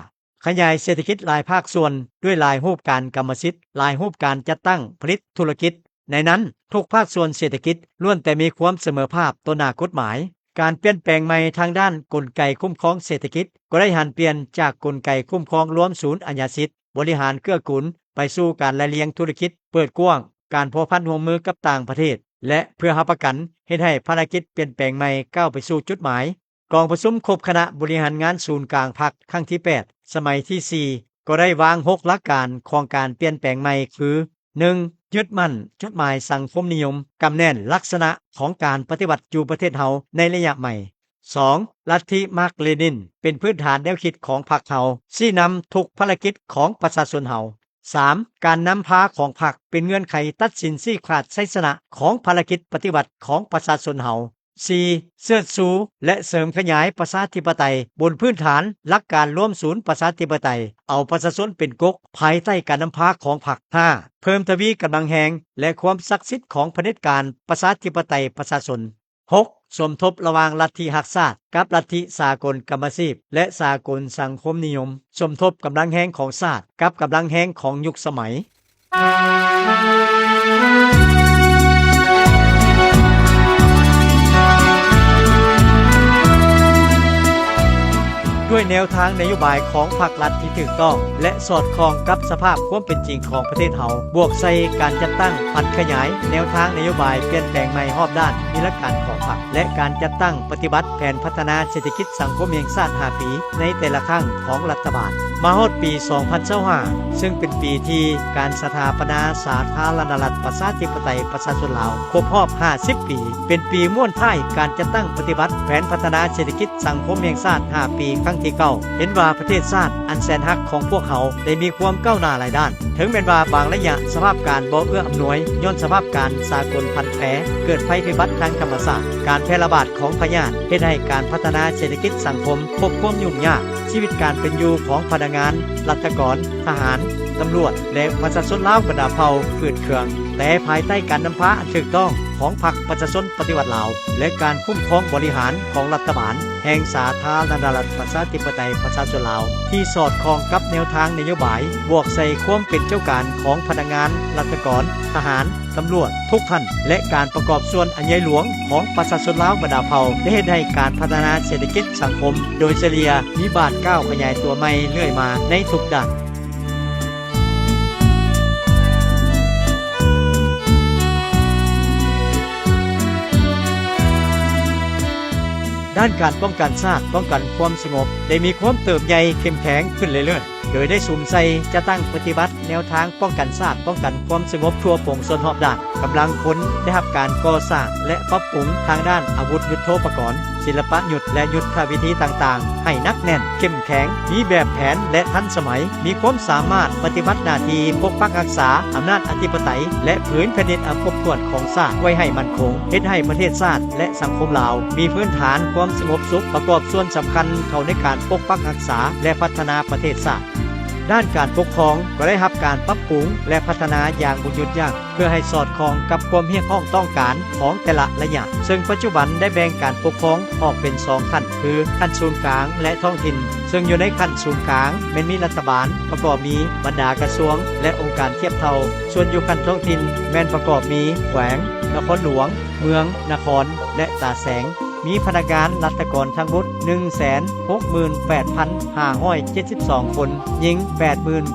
ขยายเศรษฐกิจหลายภาคส่วนด้วยหลายรูปการกรรมสิทธิ์หลายรูปการจัดตั้งผลิตธุรกิจในนั้นทุกภาคส่วนเศรษฐกิจล้วนแต่มีความเสมอภาพต่อหน้ากฎหมายการเปลี่ยนแปลงใหม่ทางด้านกลไกคุ้มครองเศรษฐกิจก็ได้หันเปลี่ยนจากกลไกคุ้มครองรวมศูนย์อัญญาสิทธิ์บริหารเกื้อกูลไปสู่การรายเรียงธุรกิจเปิดกว้างการพัวพันร่วมมือกับต่างประเทศและเพื่อหาประกันเฮ็ดให้ภารกิจเปลี่ยนแปลงใหม่ก้าวไปสู่จุดหมายกองประชุมครบคณะบริหารงานศูนย์กลางพรรคครั้งที่8สมัยที่4ก็ได้วาง6หลักการของการเปลี่ยนแปลงใหม่คือ 1. ยึดมั่นจุดหมายสังคมนิยมกำแน่นลักษณะของการปฏิบัติอยู่ประเทศเฮาในระยะใหม่ 2. ลัทธิมาร์กเลนินเป็นพื้นฐานแนวคิดของพรรคเฮาชี้นำทุกภารกิจของประชาชนเฮา3. การนำพาของพรรคเป็นเงื่อนไขตัดสินชี้ขาดชัยชนะของภารกิจปฏิบัติของประชาชนเฮา 4. เสริฐสูและเสริมขยายประชาธิปไตยบนพื้นฐานหลักการร่วมศูนย์ประชาธิปไตยเอาประชาชนเป็นก๊กภายใต้การนำพาของพรรค 5. เพิ่มทวีกำลังแหงและความศักดิ์สิทธิ์ของเผด็จการประชาธิปไตยประชาชน 6. สมทบระหว่างลัทธิหักษาตกับลัทธิสากลกรรมสิทธิ์และสากลสังคมนิยมสมทบกำลังแหงของศาสตร์กับกำลังแหงของยุคสมัยด้วยแนวทางนโยบายของพรรครัฐที่ถูกต้องและสอดคล้องกับสภาพความเป็นจริงของประเทศเฮาบวกใส่การจัดตั้งพันขยายแนวทางนโยบายเปลี่ยนแปลงใหม่รอบด้านมีหลักการของพรรคและการจัดตั้งปฏิบัติแผนพัฒนาเศรษฐกิจสังคมแห่งชาติ5ปีในแต่ละครั้งของรัฐบาลมาฮอดปี 2025ซึ่งเป็นปีที่การสถาปนาสาธารณรัฐประชาธิปไตยประชาชนลาวครบรอบ50ปีเป็นปีม่วนท้ายการจัดตั้งปฏิบัติแผนพัฒนาเศรษฐกิจสังคมแห่งชาติ5ปีครั้งที่9เห็นว่าประเทศชาติอันแสนฮักของพวกเขาได้มีความก้าวหน้าหลายด้านถึงแม้ว่าบางระยะสภาพการบ่เอื้ออำนวยย้อนสภาพการสากลพันแผรเกิดภัยพิบัติทางธรรมชาติการแพร่ระบาดของพยาธิเฮ็ดให้การพัฒนาเศรษฐกิจสังคมพบความยุ่งยากชีวิตการเป็นอยู่ของพนักงานรัฐกรทหารตำรวจและประชาชนลาวบรรดาเผ่าฝืดเคืองแต่ภายใต้การนำพาอันถูกต้องของพรรคประชาชนปฏิวัติลาวและการคุ้มครองบริหารของรัฐบาลแห่งสาธารณรัฐประชาธิปไตยประชาชนลาวที่สอดคล้องกับแนวทางนโยบายบวกใส่ความเป็นเจ้าการของพนักงานรัฐกรทหารตำรวจทุกท่านและการประกอบส่วนอันใหญ่หลวงของประชาชนลาวบรรดาเผ่าได้เฮ็ดให้การพัฒนาเศรษฐกิจสังคมโดยเฉลี่ยมีบาทก้าวขยายตัวใหม่เรื่อยมาในทุกด้านด้านการป้องกันชาติป้องกันความสงบได้มีความเติบใหญ่เข้มแข็งขึ้นเรื่อยๆโดยได้สุ่มใส่จะตั้งปฏิบัติแนวทางป้องกันชาติป้องกันความสงบทั่วปวงชนรอบด้านกำลังคนได้รับการก่อสร้างและปรับปรุงทางด้านอาวุธยุทโธปกรณ์ศิลปะยุทธและยุทธวิธีต่างๆให้นักแน่นเข้มแข็งมีแบบแผนและทันสมัยมีความสามารถปฏิบัติหน้าที่ปกปักรักษาอำนาจอธิปไตยและผืนแผ่นดินอันครบถ้วนของชาติไว้ให้มั่นคงเฮ็ดให้ประเทศชาติและสังคมลาวมีพื้นฐานความสงบสุขประกอบส่วนสำคัญเข้าในการปกปักรักษาและพัฒนาประเทศชาติด้านการปกครองก็ได้รับการปรับปรุงและพัฒนาอย่างบ่หยุดยั้งเพื่อให้สอดคล้องกับความเรียกร้องต้องการของแต่ละระยะซึ่งปัจจุบันได้แบ่งการปกครองออกเป็น2ขั้นคือขั้นศูนย์กลางและท้องถิ่นซึ่งอยู่ในขั้นศูนย์กลางแม้นมีรัฐบาลประกอบมีบรรดากระทรวงและองค์การเทียบเท่าส่วนอยู่ขั้นท้องถิ่นแม้นประกอบมีแขวงนครหลวงเมืองนครและตาแสงมีพนักงานรัฐกรทั้งหมด 168,572 คนหญิง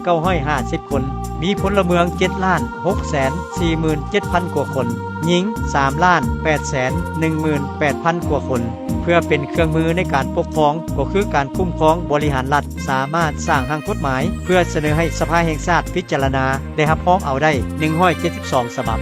89,50 คน คน มีพลเมือง7,647,000 กว่าคน หญิง3,818,000 กว่าคน เพื่อเป็นเครื่องมือในการปกครองก็คือการคุ้มครองบริหารรัฐสามารถสร้างทางกฎหมาย เพื่อเสนอให้สภาแห่งชาติพิจารณาได้รับพร้อมเอาได้172ฉบับ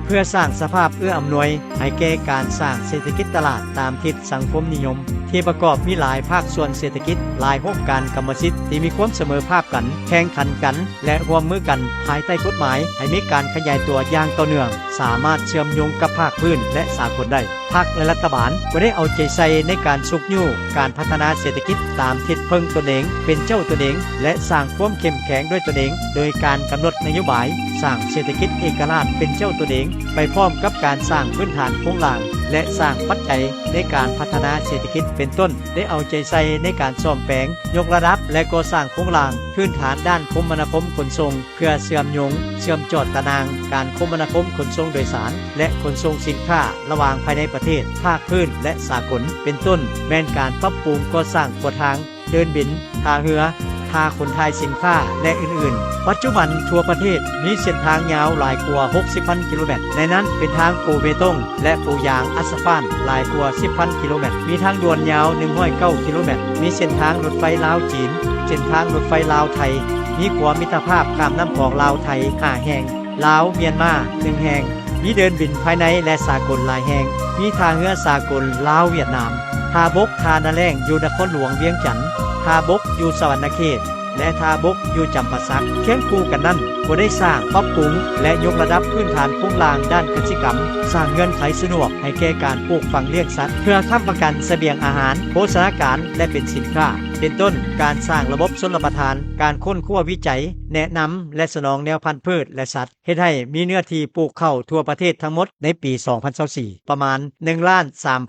เพื่อสร้างสภาพเอื้ออำนวยให้แก่การสร้างเศรษฐกิจตลาดตามทิศสังคมนิยม ที่ประกอบมีหลายภาคส่วนเศรษฐกิจหลายโครงการกรรมสิทธิ์ที่มีความเสมอภาคกันแข่งขันกันและร่วมมือกันภายใต้กฎหมายให้มีการขยายตัวอย่างต่อเนื่องสามารถเชื่อมโยงกับภาคพื้นและสากลได้พรรคและรัฐบาลก็ได้เอาใจใส่ในการสุกยู่การพัฒนาเศรษฐกิจตามทิศเพิ่งตนเองเป็นเจ้าตนเองและสร้างความเข้มแข็งด้วยตนเองโดยการกำหนดนโยบายสร้างเศรษฐกิจเอกราชเป็นเจ้าตนเองไปพร้อมกับการสร้างพื้นฐานโครงหลังและสร้างปัจจัยในการพัฒนาเศรษฐกิจเป็นต้นได้เอาใจใส่ในการซ่อมแปลงยกระดับและก่อสร้างโครงหลังพื้นฐานด้านคมนาคมขนส่งเพื่อเชื่อมโยงเชื่อมจอดตารางการคมนาคมขนส่งโดยสารและขนส่งสินค้าระหว่างภายในประเทศภาคพื้นและสากลเป็นต้นแม้นการปรับปรุงก่อสร้างกวทางเดินบินท่าเรือท่าขนถ่ายสินค้าและอื่นๆปัจจุบันทั่วประเทศมีเส้นทางยาวหลายกว่า 60,000 กิโลเมตรในนั้นเป็นทางปูเบตงและปูยางอัสฟัลต์หลายกว่า 10,000 กิโลเมตรมีทางด่วนยาว109 กิโลเมตรมีเส้นทางรถไฟลาวจีนเส้นทางรถไฟลาวไทยมีความมิตรภาพข้ามน้ำของลาวไทย5แห่งลาวเมียนมา1แห่งมีเดินบินภายในและสากลหลายแห่งมีท่าเรือสากลลาวเวียดนามท่าบกท่านาแรงอยู่นครหลวงเวียงจันทน์ท่าบกอยู่สวรรณเขตและท่าบกอยู่จำปาสักเคียงคู่กันนั้นก็ได้สร้างปรับปรุงและยกระดับพื้นฐานโครงสร้างด้านกสิกรรมสร้างเงื่อนไขสะดวกให้แก่การปลูกฝังเลี้ยงสัตว์เพื่อค้ำประกันเสบียงอาหารโภชนาการและเป็นสินค้าเป็นต้นการสร้างระบบชลประทานการค้นคว้าวิจัยแนะนำและสนองแนวพันธุ์พืชและสัตว์เฮ็ดให้มีเนื้อที่ปลูกข้าวทั่วประเทศทั้งหมดในปี 2024 ประมาณ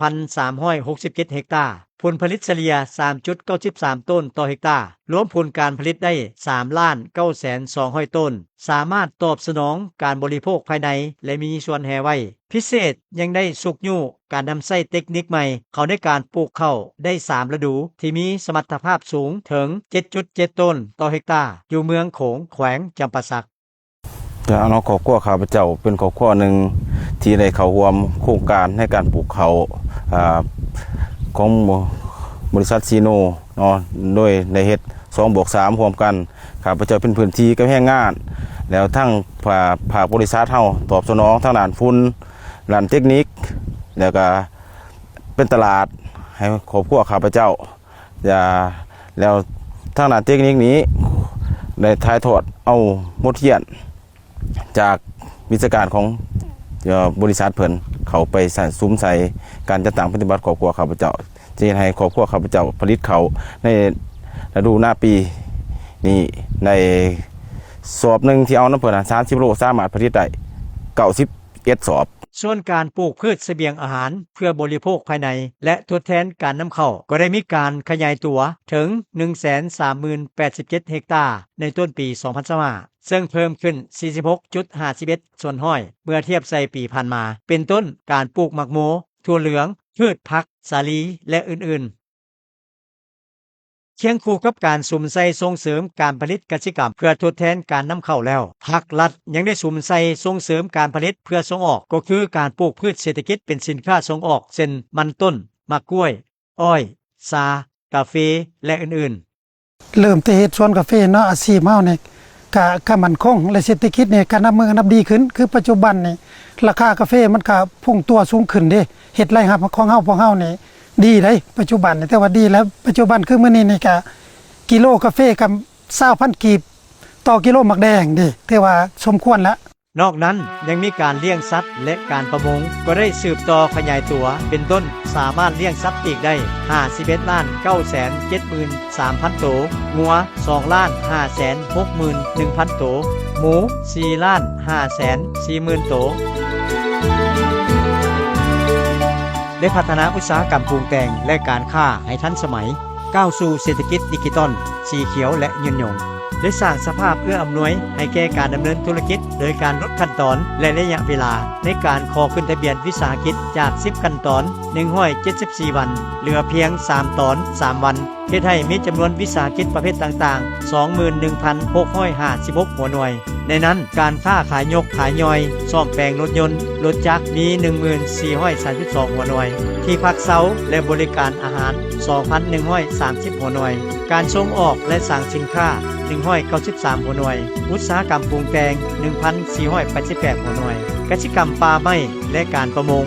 1,367 เฮกตาร์ผลผลิตเฉลี่ย 3.93 ต้นต่อเฮกตาร์รวมผลการผลิตได้ 3,920,000 ต้นสามารถตอบสนองการบริโภคภายในและมีส่วนแห่ไว้พิเศษยังได้สุกยู่การนำใช้เทคนิคใหม่เข้าในการปลูกข้าวได้3ฤดูที่มีสมรรถภาพสูงถึง 7.7 ต้นต่อเฮกตาร์อยู่เมืองโขงแขวงจำปาสักจะเอาครอบครัวข้าพเจ้าเป็นครอบครัวหนึ่งที่ได้เข้าร่วมโครงการในการปลูกข้าวของบริษัทซีโนเนาะโดยในเฮ็ด2+3รวมกันข้าพเจ้าเป็นพื้นที่กับแรงงานแล้วทั้งภาคบริษัทเฮาตอบสนองทางด้านฝุ่นด้านเทคนิคแล้วก็เป็นตลาดให้ครอบครัวข้าพเจ้าแล้วทางด้านเทคนิคนี้ได้ถ่ายทอดเอาบทเรียนจากวิชาการของบริษัทเพิ่นเขาไปใส่ซุ้มใส่การจัดตั้งปฏิบัติครอบครัวข้าพเจ้าจะให้ครอบครัวข้าพเจ้าผลิตเขาในฤดูหน้าปีนี้ในสอบหนึ่งที่เอาน้ำเพิ่น30 โลสามารถผลิตได้91 สอบส่วนการปลูกพืชเสบียงอาหารเพื่อบริโภคภายในและทดแทนการนำเข้าก็ได้มีการขยายตัวถึง 130,087 เฮกตาร์ในต้นปี 2025ซึ่งเพิ่มขึ้น 46.51 ส่วนห้อยเมื่อเทียบใส่ปีผ่านมาเป็นต้นการปลูกหมักโมถั่วเหลืองพืชผักสาลีและอื่นๆเคียงคู่กับการสุ่มใส่ส่งเสริมการผลิตกสิกรรมเพื่อทดแทนการนำเข้าแล้วภาครัฐยังได้สุ่มใส่ส่งเสริมการผลิตเพื่อส่งออกก็คือการปลูกพืชเศรษฐกิจเป็นสินค้าส่งออกเช่นมันต้นมะกล้วยอ้อยชากาแฟและอื่นๆเริ่มแต่เฮ็ดสวนกาแฟเนาะอาชีพเฮานี่ก็มั่นคงและเศรษฐกิจนี่ก็นับดีขึ้นคือปัจจุบันนี่ราคากาแฟมันก็พุ่งตัวสูงขึ้นเด้เฮ็ดไรครับของเฮาพวกเฮานี่ดีได้ปัจจุบันแต่ว่าดีแล้วปัจจุบันคือมื้อนี้นี่ก็กิโลกาแฟกับ20,000 กีบต่อกิโลหมักแดงดิแต่ว่าสมควรแล้วนอกนั้นยังมีการเลี้ยงสัตว์และการประมงก็ได้สืบต่อขยายตัวเป็นต้นสามารถเลี้ยงสัตว์ปีกได้ 51,973,000 โตงัว 2,561,000 โตหมู 4,540,000 โตได้พัฒนาอุตสาหกรรมปรุงแต่งและการค้าให้ทันสมัยก้าวสู่เศรษฐกิจดิจิทัลสีเขียวและยืนยง ได้สร้างสภาพเพื่ออำนวยให้แก่การดำเนินธุรกิจโดยการลดขั้นตอนและระยะเวลาในการขอขึ้นทะเบียนวิสาหกิจจาก10ขั้นตอน174วันเหลือเพียง3ตอน3วันเฮ็ดให้มีจำนวนวิสาหกิจประเภทต่างๆ 21,656 หัวหน่วยในนั้นการค้าขายยกขายย่อยซ่อมแปลงรถยนต์รถจักรมี 1432 หัวหน่วยที่พักเซาและบริการอาหาร 2,130 หัวหน่วยการส่งออกและสั่งสินค้า193 หัวหน่วยอุตสาหกรรมปรุงแต่ง 1,488 หัวหน่วยกสิกรรมป่าไม้และการประมง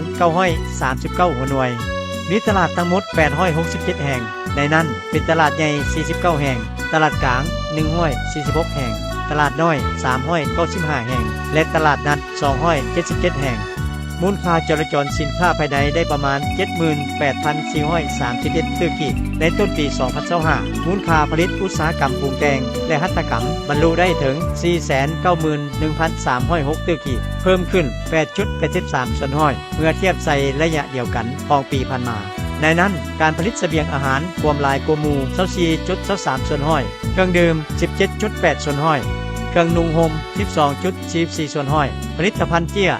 939 หัวหน่วยมีตลาดทั้งหมด867 แห่งในนั้นเป็นตลาดใหญ่49 แห่งตลาดกลาง146 แห่งตลาดน้อย395 แห่งและตลาดนัด277 แห่งมูลค่าจราจรสินค้าภายในได้ประมาณ 78,431 ตื้อกีบในต้นปี 2025มูลค่าผลิตอุตสาหกรรมปรุงแต่งและหัตถกรรมบรรลุได้ถึง 491,306 ตื้อกีบเพิ่มขึ้น 8.83 ส่วนห้อยเมื่อเทียบใส่ระยะเดียวกันของปีผ่านมาในนั้นการผลิตเสบียงอาหารความหลายกว่าหมู่ 24.23 ส่วนห้อยเครื่องดื่ม 17.8 ส่วนห้อยเครื่องนุ่งห่ม 12.44 ส่วนห้อยผลิตภัณฑ์เตี้ย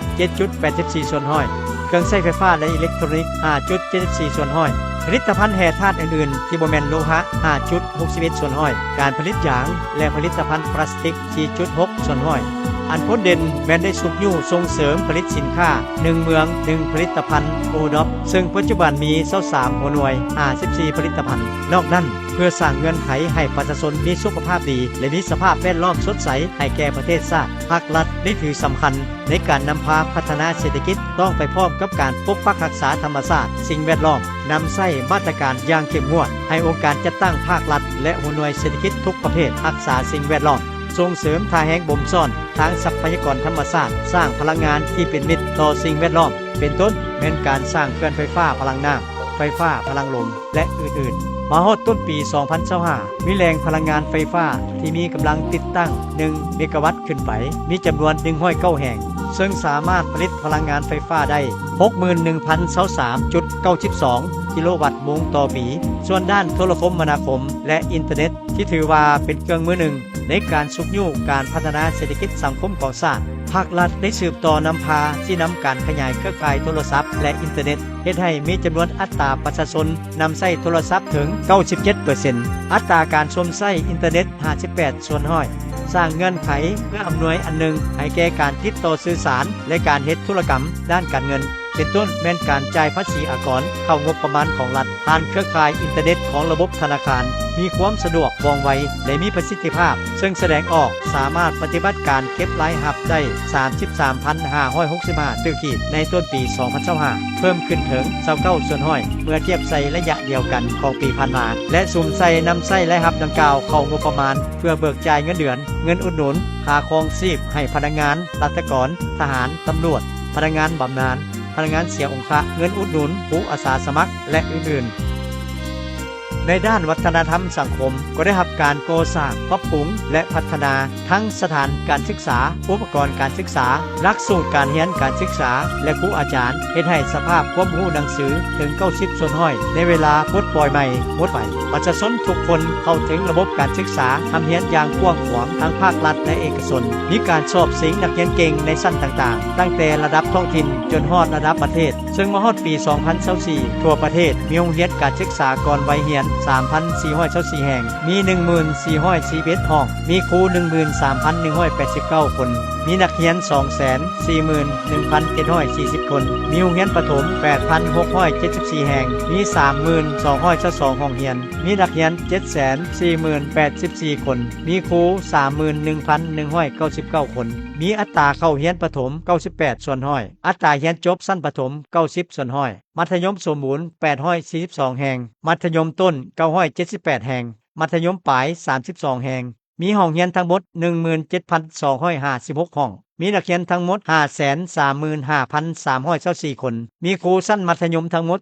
7.84 ส่วนห้อยเครื่องใช้ไฟฟ้าและอิเล็กทรอนิกส์ 5.74 ส่วนห้อยผลิตภัณฑ์แห่ธาตุอื่นๆที่บ่แม่นโลหะ 5.61 ส่วนห้อยการผลิตยางและผลิตภัณฑ์พลาสติก 4.6 ส่วนห้อยอันพ้นเด่นแม้นได้สุกยู่ส่งเสริมผลิตสินค้า1เมือง1ผลิตภัณฑ์โอดอปซึ่งปัจจุบันมี23หัวหน่วย54ผลิตภัณฑ์นอกนั้นเพื่อสร้างเงื่อนไขให้ประชาชนมีสุขภาพดีและมีสภาพแวดล้อมสดใสให้แก่ประเทศชาติภาครัฐได้ถือสำคัญในการนำพาพัฒนาเศรษฐกิจต้องไปพร้อมกับการปกปักรักษาธรรมชาติสิ่งแวดล้อมนำใช้มาตรการอย่างเข้มงวดให้องค์การจัดตั้งภาครัฐและหัวหน่วยเศรษฐกิจทุกประเภทรักษาสิ่งแวดล้อมส่งเสริมท่าแห้งบ่มซ่อนทางทรัพยากรธรรมชาติสร้างพลังงานที่เป็นมิตรต่อสิ่งแวดล้อมเป็นต้นแม้นการสร้างเขื่อนไฟฟ้าพลังน้ำไฟฟ้าพลังลมและอื่นๆมาฮอดต้นปี 2025มีแรงพลังงานไฟฟ้าที่มีกำลังติดตั้ง1เมกะวัตต์ขึ้นไปมีจำนวน109แห่งซึ่งสามารถผลิตพลังงานไฟฟ้าได้ 61,023.92 กิโลวัตต์โมงต่อปีส่วนด้านโทรคมนาคมและอินเทอร์เน็ตที่ถือว่าเป็นเครื่องมือหนึ่งในการสุกยู่การพัฒนาเศรษฐกิจสังคมของชาติภาครัฐได้สืบต่อนำพาที่นำการขยายเครือข่ายโทรศัพท์และอินเทอร์เน็ตเฮ็ดให้มีจำนวนอัตราประชาชนนำใช้โทรศัพท์ถึง 97% อัตราการชมใช้อินเทอร์เน็ต 58 ส่วนห้อยสร้างเงื่อนไขเพื่ออำนวยอันหนึ่งให้แก่การติดต่อสื่อสารและการเฮ็ดธุรกรรมด้านการเงินเป็นต้นแม้นการจ่ายภาษีอากรเข้างบประมาณของรัฐผ่านเครือข่ายอินเทอร์เน็ตของระบบธนาคารมีความสะดวกว่องไวและมีประสิทธิภาพซึ่งแสดงออกสามารถปฏิบัติการเก็บรายรับได้ 33,565 ตื้อขีดในต้นปี 2025เพิ่มขึ้นถึง29ส่วนห้อยเมื่อเทียบใส่ระยะเดียวกันของปีผ่านมาและสุ่มใส่นำใส่รายรับดังกล่าวเข้างบประมาณเพื่อเบิกจ่ายเงินเดือนเงินอุดหนุนค่าครองชีพให้พนักงานราชการทหารตำรวจพนักงานบำนาญพนักงานเสียองค์เงินอุดหนุนผู้อาสาสมัครและอื่นๆในด้านวัฒนธรรมสังคมก็ได้รับการก่อสร้างปรับปรุงและพัฒนาทั้งสถานการศึกษาอุปกรณ์การศึกษาหลักสูตรการเรียนการศึกษาและครูอาจารย์เฮ็ดให้สภาพความรู้หนังสือถึง90ส่วนห้อยในเวลาปลดปล่อยใหม่หมดไปประชาชนทุกคนเข้าถึงระบบการศึกษาทำเรียนอย่างกว้างขวางทั้งภาครัฐและเอกชนมีการสอบสิงนักเรียนเก่งในชั้นต่างๆตั้งแต่ระดับท้องถิ่นจนฮอดระดับประเทศซึ่งมาฮอดปี 2024ทั่วประเทศมีโรงเรียนการศึกษาก่อนวัยเรียน 3,424 แห่งมี 1441 ห้องมีครู 13,189 คนมีนักเรียน 241,740 คนมีโรงเรียนประถม 8,674 แห่งมี 32,222 ห้องเรียนมีนักเรียน 740,084 คนมีครู 31,199 คนมีอัตราเข้าเรียนประถม 98 ส่วนห้อยอัตราเรียนจบชั้นประถม 90 ส่วนห้อยมัธยมสมบูรณ์ 842 แห่งมัธยมต้น 978 แห่งมัธยมปลาย 32 แห่งมีห้องเรียนทั้งหมด 17,256 ห้องมีนักเรียนทั้งหมด 535,324 คนมีครูชั้นมัธยมทั้งหมด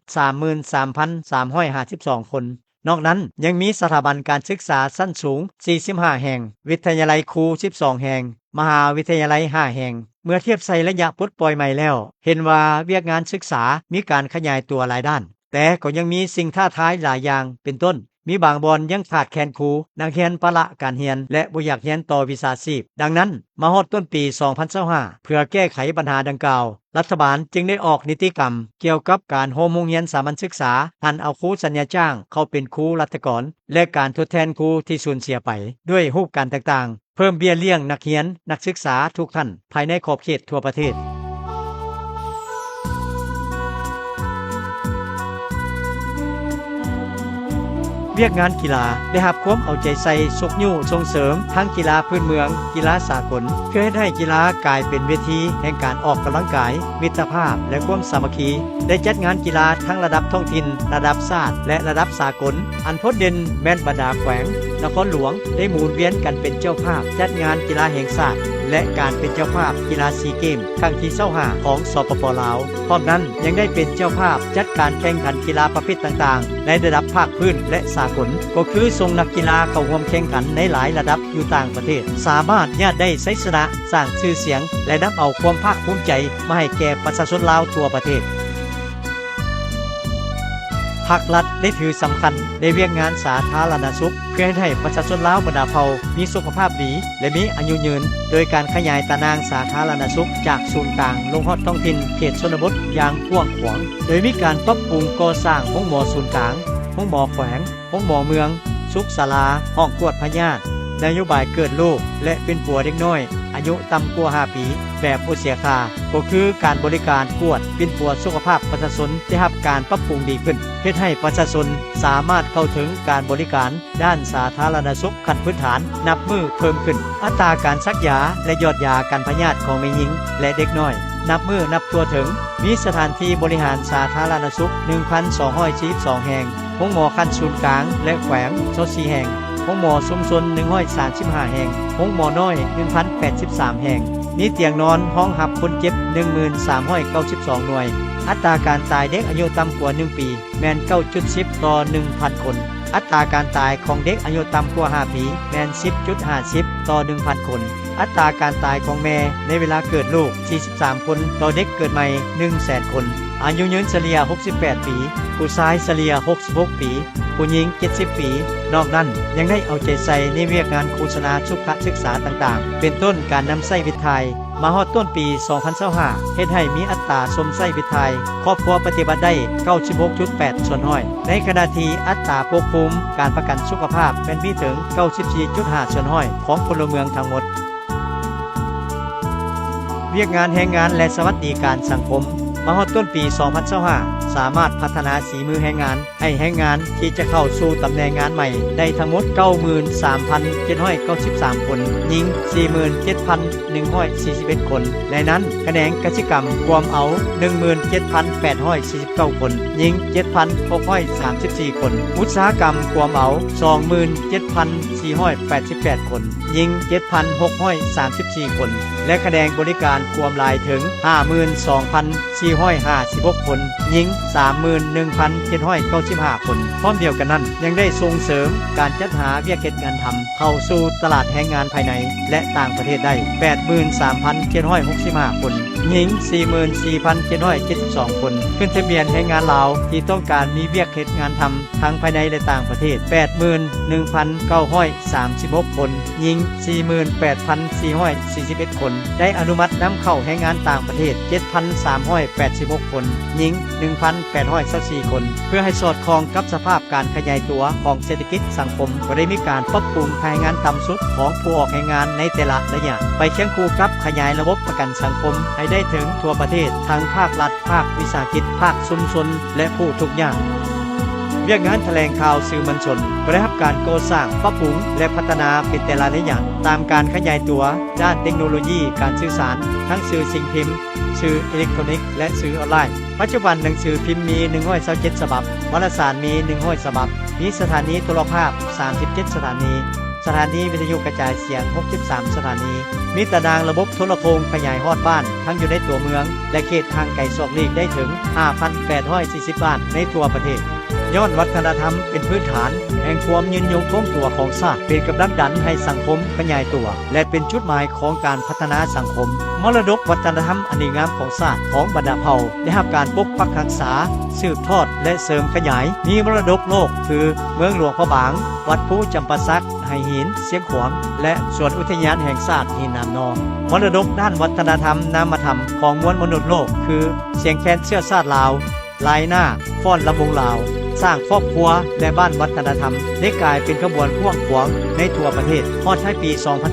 33,352 คนนอกนั้นยังมีสถาบันการศึกษาชั้นสูง 45 แห่งวิทยาลัยครู 12 แห่งมหาวิทยาลัย 5 แห่งเมื่อเทียบใส่ระยะปลดปล่อยใหม่แล้วเห็นว่าเวียกงานศึกษามีการขยายตัวหลายด้านแต่ก็ยังมีสิ่งท้าทายหลายอย่างเป็นต้น มีบางบอนยังขาดแคลนครูนักเรียนปละการเรียนและบ่อยากเรียนต่อวิชาชีพดังนั้นมาฮอดต้นปี 2025 เพื่อแก้ไขปัญหาดังกล่าวรัฐบาลจึงได้ออกนิติกรรมเกี่ยวกับการโฮมโรงเรียนสามัญศึกษาหันเอาครูสัญญาจ้างเข้าเป็นครูรัฐกรและการทดแทนครูที่สูญเสียไปด้วยรูปการต่างๆเพิ่มเบี้ยเลี้ยงนักเรียนนักศึกษาทุกท่านภายในขอบเขตทั่วประเทศเวียกงานกีฬาได้รับความเอาใจใส่สกยู่ส่งเสริมทั้งกีฬาพื้นเมืองกีฬาสากลเพื่อให้กีฬากลายเป็นเวทีแห่งการออกกำลังกายมิตรภาพและความสามัคคีได้จัดงานกีฬาทั้งระดับท้องถิ่นระดับชาติและระดับสากลอันโดดเด่นแม่นบรรดาแขวงนครหลวงได้หมุนเวียนกันเป็นเจ้าภาพจัดงานกีฬาแห่งชาติและการเป็นเจ้าภาพกีฬาซีเกมครั้งที่25ของสปป.ลาวพร้อมนั้นยังได้เป็นเจ้าภาพจัดการแข่งขันกีฬาประเภทต่างๆในระดับภาคพื้นและสากลก็คือส่งนักกีฬาเข้าร่วมแข่งขันในหลายระดับอยู่ต่างประเทศสามารถญาติได้ไสชนะสร้างชื่อเสียงและนำเอาความภาคภูมิใจมาให้แก่ประชาชนลาวทั่วประเทศภาครัฐได้ถือสำคัญในเวียกงานสาธารณสุขเพื่อให้ประชาชนลาวบรรดาเผ่ามีสุขภาพดีและมีอายุยืนโดยการขยายตารางสาธารณสุขจากศูนย์กลางลงฮอดท้องถิ่นเขตชนบทอย่างกว้างขวางโดยมีการปรับปรุงก่อสร้างโรงหมอศูนย์กลางโรงหมอแขวงโรงหมอเมืองสุขศาลาห้องกวดพยาธินโยบายเกิดลูกและเป็นปัวเด็กน้อยอายุต่ำกว่า5ปีแบบบ่เสียค่าก็คือการบริการกวดเป็นปัวสุขภาพประชาชนได้รับการปรับปรุงดีขึ้นเพื่อให้ประชาชนสามารถเข้าถึงการบริการด้านสาธารณสุขขั้นพื้นฐานนับมือเพิ่มขึ้นอัตราการซักยาและยอดยาการพยาธิของแม่หญิงและเด็กน้อยนับมือนับทั่วถึงมีสถานที่บริหารสาธารณสุข 1,242 แห่งโรงหมอขั้นศูนย์กลางและแขวง24แห่งโรงหมอชุมชน135แห่งโรงหมอน้อย 1,083 แห่งมีเตียงนอนห้องหับคนเจ็บ 1392 หน่วยอัตราการตายเด็กอายุต่ำกว่า1ปีแม่น 9.10 ต่อ 1,000 คนอัตราการตายของเด็กอายุต่ำกว่า5ปีแม่น 10.50 ต่อ 1,000 คนอัตราการตายของแม่ในเวลาเกิดลูก43คนต่อเด็กเกิดใหม่ 100,000 คนอายุยืนเฉลี่ย68ปีผู้ชายเฉลี่ย66ปีผู้หญิง70ปีนอกนั้นยังได้เอาใจใส่ในเวียกงานโฆษณาสุขศึกษาต่างๆเป็นต้นการนำไส้วิทย์ไทยมาฮอดต้นปี 2025 เฮ็ดให้มีอัตราสมไส้วิทย์ไทยครอบครัวปฏิบัติได้ 96.8 ส่วนห้อยในขณะที่อัตราปกคุมการประกันสุขภาพเป็นมีถึง 94.5 ส่วนห้อยของพลเมืองทั้งหมดเวียกงานแรงงานและสวัสดิการสังคมมาฮอดต้นปี 2025 สามารถพัฒนาสีมือแรงงานให้แรงงานที่จะเข้าสู่ตำแหน่งงานใหม่ได้ทั้งหมด 93,793 คนหญิง 47,141 คนในนั้นคะแนนกสิกรรมรวมเอา 17,849 คนหญิง 7,634 คนอุตสาหกรรมรวมเอา 27,488 คนหญิง 7,634 คนและคะแนนบริการรวมรายถึง 52,456 คนหญิง 31,795 คนพร้อมเดียวกันนั้นยังได้ส่งเสริมการจัดหาเวียกงานทำเข้าสู่ตลาดแรงงานภายในและต่างประเทศได้ 83,765 คนหญิง 44,772 คนขึ้นทะเบียนแรงงานลาวที่ต้องการมีเวียกงานทำทั้งภายในและต่างประเทศ 81,936 คนหญิง 48,441 คนได้อนุมัตินำเข้าแรงงานต่างประเทศ 7,386 คนหญิง 1,824 คนเพื่อให้สอดคล้องกับสภาพการขยายตัวของเศรษฐกิจสังคมก็ได้มีการปรับปรุงแรงงานต่ำสุดของผู้ออกแรงงานในแต่ละระยะไปเคียงคู่กับขยายระบบประกันสังคมให้ได้ถึงทั่วประเทศทั้งภาครัฐภาควิสาหกิจภาคชุมชนและผู้ทุกอย่างเวียกงานแถลงข่าวสื่อมวลชนก็ได้รับการก่อสร้างปรับปรุงและพัฒนาเป็นแต่ละระยะตามการขยายตัวด้านเทคโนโลยีการสื่อสารทั้งสื่อสิ่งพิมพ์สื่ออิเล็กทรอนิกส์และสื่อออนไลน์ปัจจุบันหนังสือพิมพ์มี127ฉบับวารสารมี100ฉบับมีสถานีโทรภาพ37สถานีสถานีวิทยุกระจายเสียง63สถานีมีตารางระบบโทรโคงขยายฮอดบ้านทั้งอยู่ในตัวเมืองและเขตทางไกลศอกลีกได้ถึง 5,840 บ้านในทั่วประเทศ ย้อนวัฒนธรรมเป็นพื้นฐานแห่งความยืนยงคงตัวของชาติเป็นกำลังดันให้สังคมขยายตัวและเป็นจุดหมายของการพัฒนาสังคมมรดกวัฒนธรรมอันดีงามของชาติของบรรดาเผ่าได้รับการปกปักรักษาสืบทอดและเสริมขยายมีมรดกโลกคือเมืองหลวงพระบางวัดภูจำปาสักไหหินเสียงขวางและสวนอุทยานแห่งชาติหินน้ำนองมรดกด้านวัฒนธรรมนามธรรมของมวลมนุษย์โลกคือเสียงแคนเชื้อชาติลาวลายหน้าฟ้อนลำวงลาวสร้างครอบครัวและบ้านวัฒนธรรมได้กลายเป็นขบวนพ่วงขวางในทั่วประเทศฮอดท้ายปี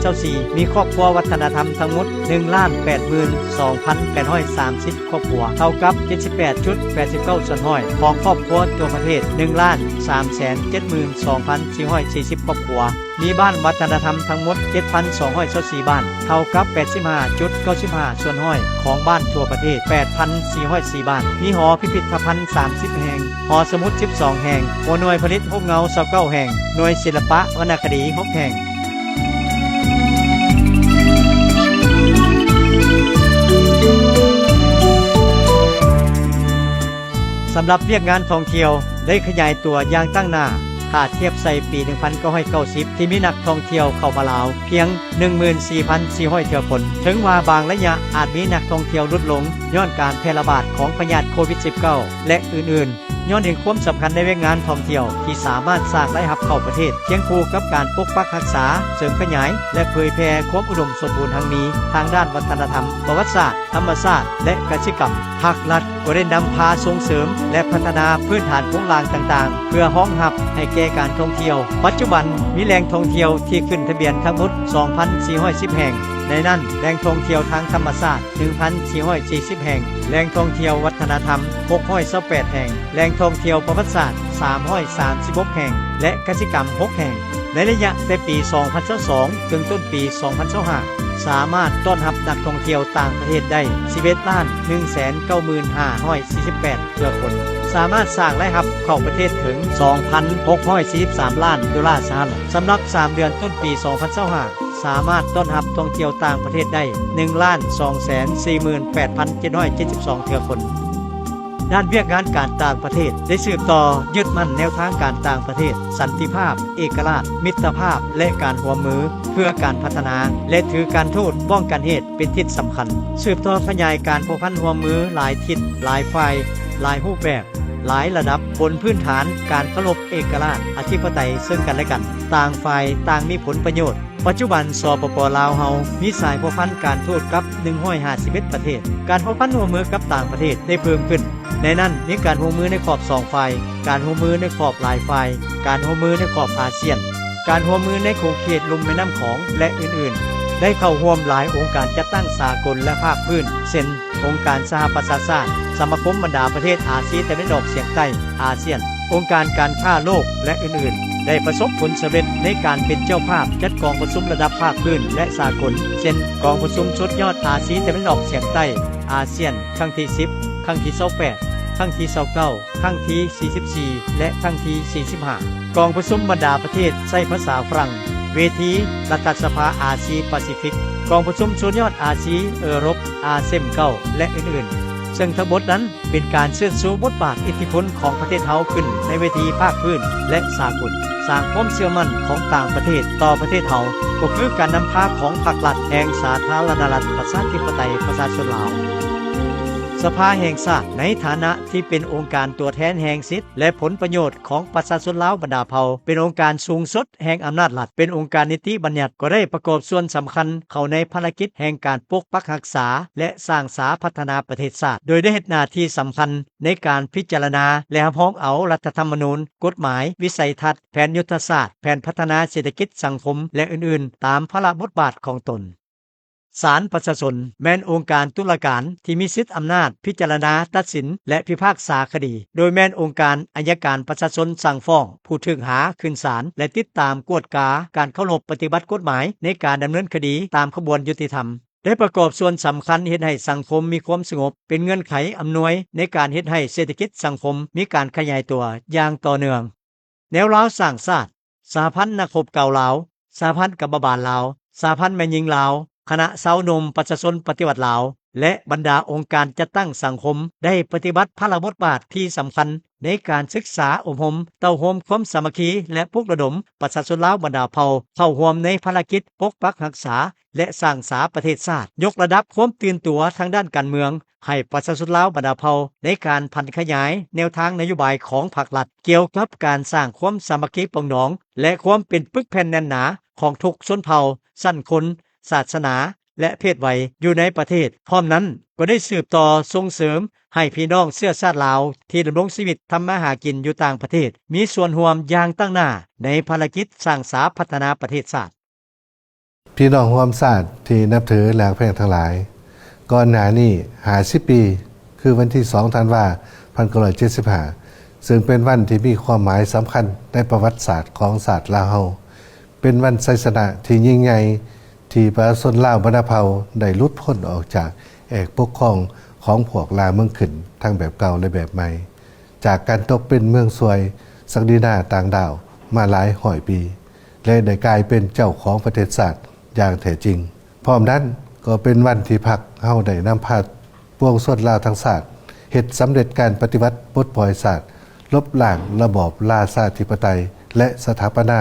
2024 มีครอบครัววัฒนธรรมทั้งหมด 1,82,830 ครอบครัวเท่ากับ 78.89% ของครอบครัวทั่วประเทศ 1,372,440 ครอบครัวมีบ้านวัฒนธรรมทั้งหมด 7,224 บ้านเท่ากับ 85.95% ของบ้านทั่วประเทศ 8,404 บ้านมีหอพิพิธภัณฑ์ 30 แห่งหอสมุด 12 แห่งหน่วยผลิตโฮมเงา29 แห่งหน่วยศิลปะวรรณคดี 6 แห่งสำหรับเรียกงานท่องเที่ยวได้ขยายตัวอย่างตั้งหน้าถ้าเทียบใส่ปี 1990 ที่มีนักท่องเที่ยวเข้ามาลาวเพียง 14,400 เที่ยวคนถึงว่าบางระยะอาจมีนักท่องเที่ยวลดลงย้อนการแพร่ระบาดของพยาธิโควิด -19 และอื่นๆย้อนเห็นความสำคัญในเรื่องงานท่องเที่ยวที่สามารถสร้างรายรับเข้าประเทศเคียงคู่กับการปกปักรักษาเสริมขยายและเผยแพร่ความอุดมสมบูรณ์ทางนี้ทางด้านวัฒนธรรมประวัติศาสตร์ธรรมชาติและกสิกรรมภาครัฐก็ได้นำพาส่งเสริมและพัฒนาพื้นฐานโครงสร้างต่างๆเพื่อรองรับให้แก่การท่องเที่ยวปัจจุบันมีแหล่งท่องเที่ยวที่ขึ้นทะเบียนทั้งหมด 2,410 แห่งในนั้นแหล่งท่องเที่ยวทางธรรมชาติ 1,440 แห่งแหล่งท่องเที่ยววัฒนธรรม 628 แห่งแหล่งท่องเที่ยวประวัติศาสตร์ 336 แห่งและกสิกรรม 6 แห่งในระยะแต่ปี 2022 ถึงต้นปี 2025 สามารถต้อนรับนักท่องเที่ยวต่างประเทศได้ 11,195,48 เทื่อคนสามารถสร้างรายรับเข้าประเทศถึง 2,643 ล้านดอลลาร์สหรัฐสำหรับ 3 เดือนต้นปี 2025 สามารถต้อนรับท่องเที่ยวต่างประเทศได้ 1,248,772 เทื่อคนด้านเวียกงานการต่างประเทศได้สืบต่อยึดมั่นแนวทางการต่างประเทศสันติภาพเอกราชมิตรภาพและการร่วมมือเพื่อการพัฒนาและถือการทูตป้องกันเหตุเป็นทิศสำคัญสืบต่อขยายการผูกพันร่วมมือหลายทิศหลายฝ่ายหลายรูปแบบหลายระดับบนพื้นฐานการเคารพเอกราชอธิปไตยซึ่งกันและกันต่างฝ่ายต่างมีผลประโยชน์ปัจจุบันสปป.ลาวเฮามีสายผูกพันการทูตกับ151ประเทศการผูกพันร่วมมือกับต่างประเทศได้เพิ่มขึ้นในนั้นมีการร่วมมือในขอบ2ฝ่ายการร่วมมือในขอบหลายฝ่ายการร่วมมือในขอบอาเซียนการร่วมมือในโขงเขตลุ่มแม่น้ำของและอื่นๆได้เข้าร่วมหลายองค์การจัดตั้งสากลและภาคพื้นเช่นองค์การสหประชาชาติสมาคมบรรดาประเทศอาเซียนตะวันออกเฉียงใต้องค์การการค้าโลกและอื่นๆได้ประสบผลสำเร็จในการเป็นเจ้าภาพจัดกองประชุมระดับภาคพื้นและสากลเช่นกองประชุมชุดยอดอาเซียนตะวันออกเฉียงใต้อาเซียนครั้งที่10ครั้งที่28ครั้งที่29ครั้งที่44และครั้งที่45กองประชุมบรรดาประเทศใช้ภาษาฝรั่งเวทีรัฐสภาอาเซียนแปซิฟิกกองประชุมชุดยอดอาเซียนยุโรปอาเซียน9และอื่นๆซึ่งทั้งหมดนั้นเป็นการเชิดชูบทบาทอิทธิพลของประเทศเฮาขึ้นในเวทีภาคพื้นและสากลสร้างความเชื่อมั่นของต่างประเทศต่อประเทศเฮาก็คือการนำพาของภาครัฐแห่งสาธารณรัฐประชาธิปไตยประชาชนลาวสภาแห่งชาติในฐานะที่เป็นองค์การตัวแทนแห่งสิทธิและผลประโยชน์ของประชาชนลาวบรรดาเผ่าเป็นองค์การสูงสุดแห่งอำนาจรัฐเป็นองค์การนิติบัญญัติก็ได้ประกอบส่วนสำคัญเข้าในภารกิจแห่งการปกปักรักษาและสร้างสาพัฒนาประเทศชาติโดยได้เฮ็ดหน้าที่สำคัญในการพิจารณาและรับรองเอารัฐธรรมนูญกฎหมายวิสัยทัศน์แผนยุทธศาสตร์แผนพัฒนาเศรษฐกิจสังคมและอื่นๆตามพระราชบทบาทของตนศาลประชาชนแม่นองค์การตุลาการที่มีสิทธิอำนาจพิจารณาตัดสินและพิพากษาคดีโดยแม่นองค์การอัยการประชาชนสั่งฟ้องผู้ถูกหาขึ้นศาลและติดตามกวดกาการเคารพปฏิบัติกฎหมายในการดำเนินคดีตามขบวนยุติธรรมได้ประกอบส่วนสำคัญเฮ็ดให้สังคมมีความสงบเป็นเงื่อนไขอำนวยในการเฮ็ดให้เศรษฐกิจสังคมมีการขยายตัวอย่างต่อเนื่องแนวลาวสร้างชาติสหพันธ์นักรบเก่าลาวสหพันธ์กับบาลาวสหพันธ์แม่หญิงลาวคณะสาวนมประชาชนปฏิวัติลาว และบรรดาองค์การจัดตั้งสังคมได้ปฏิบัติพระบทบาทที่สำคัญในการศึกษาอบรมเต้าโฮมความสามัคคีและปลุกระดมประชาชนลาวบรรดาเผ่าเข้าร่วมในภารกิจปกปักรักษาและสร้างสาประเทศชาติยกระดับความตื่นตัวทางด้านการเมืองให้ประชาชนลาวบรรดาเผ่าในการพันขยายแนวทางนโยบายของภาครัฐเกี่ยวกับการสร้างความสามัคคีปรองดองและความเป็นปึกแผ่นแน่นหนาของทุกชนเผ่าสั้นคนศาสนาและเพศวัยอยู่ในประเทศพร้อมนั้นก็ได้สืบต่อส่งเสริมให้พี่น้องเชื้อชาติลาวที่ดำรงชีวิตทำมาหากินอยู่ต่างประเทศมีส่วนร่วมอย่างตั้งหน้าในภารกิจสร้างสาพัฒนาประเทศชาติพี่น้องร่วมชาติที่นับถือแหลกแพงทั้งหลายก่อนหน้านี้50 ปีคือวันที่2ธันวาคม1975ซึ่งเป็นวันที่มีความหมายสำคัญในประวัติศาสตร์ของชาติลาวเฮาเป็นวันชัยชนะที่ยิ่งใหญ่ที่ประชาชนลาวบรรดาเผ่าได้หลุดพ้นออกจากเอกปกครองของพวกลาวเมืองขึ้นทั้งแบบเก่าและแบบใหม่จากการตกเป็นเมืองซวยศักดินาต่างดาวมาหลายร้อยปีและได้กลายเป็นเจ้าของประเทศชาติอย่างแท้จริงพร้อมนั้นก็เป็นวันที่พรรคเฮาได้นำพาปวงชนลาวทั้งชาติเฮ็ดสำเร็จการปฏิวัติปลดปล่อยชาติลบล้างระบอบราชาธิปไตยและสถาปนา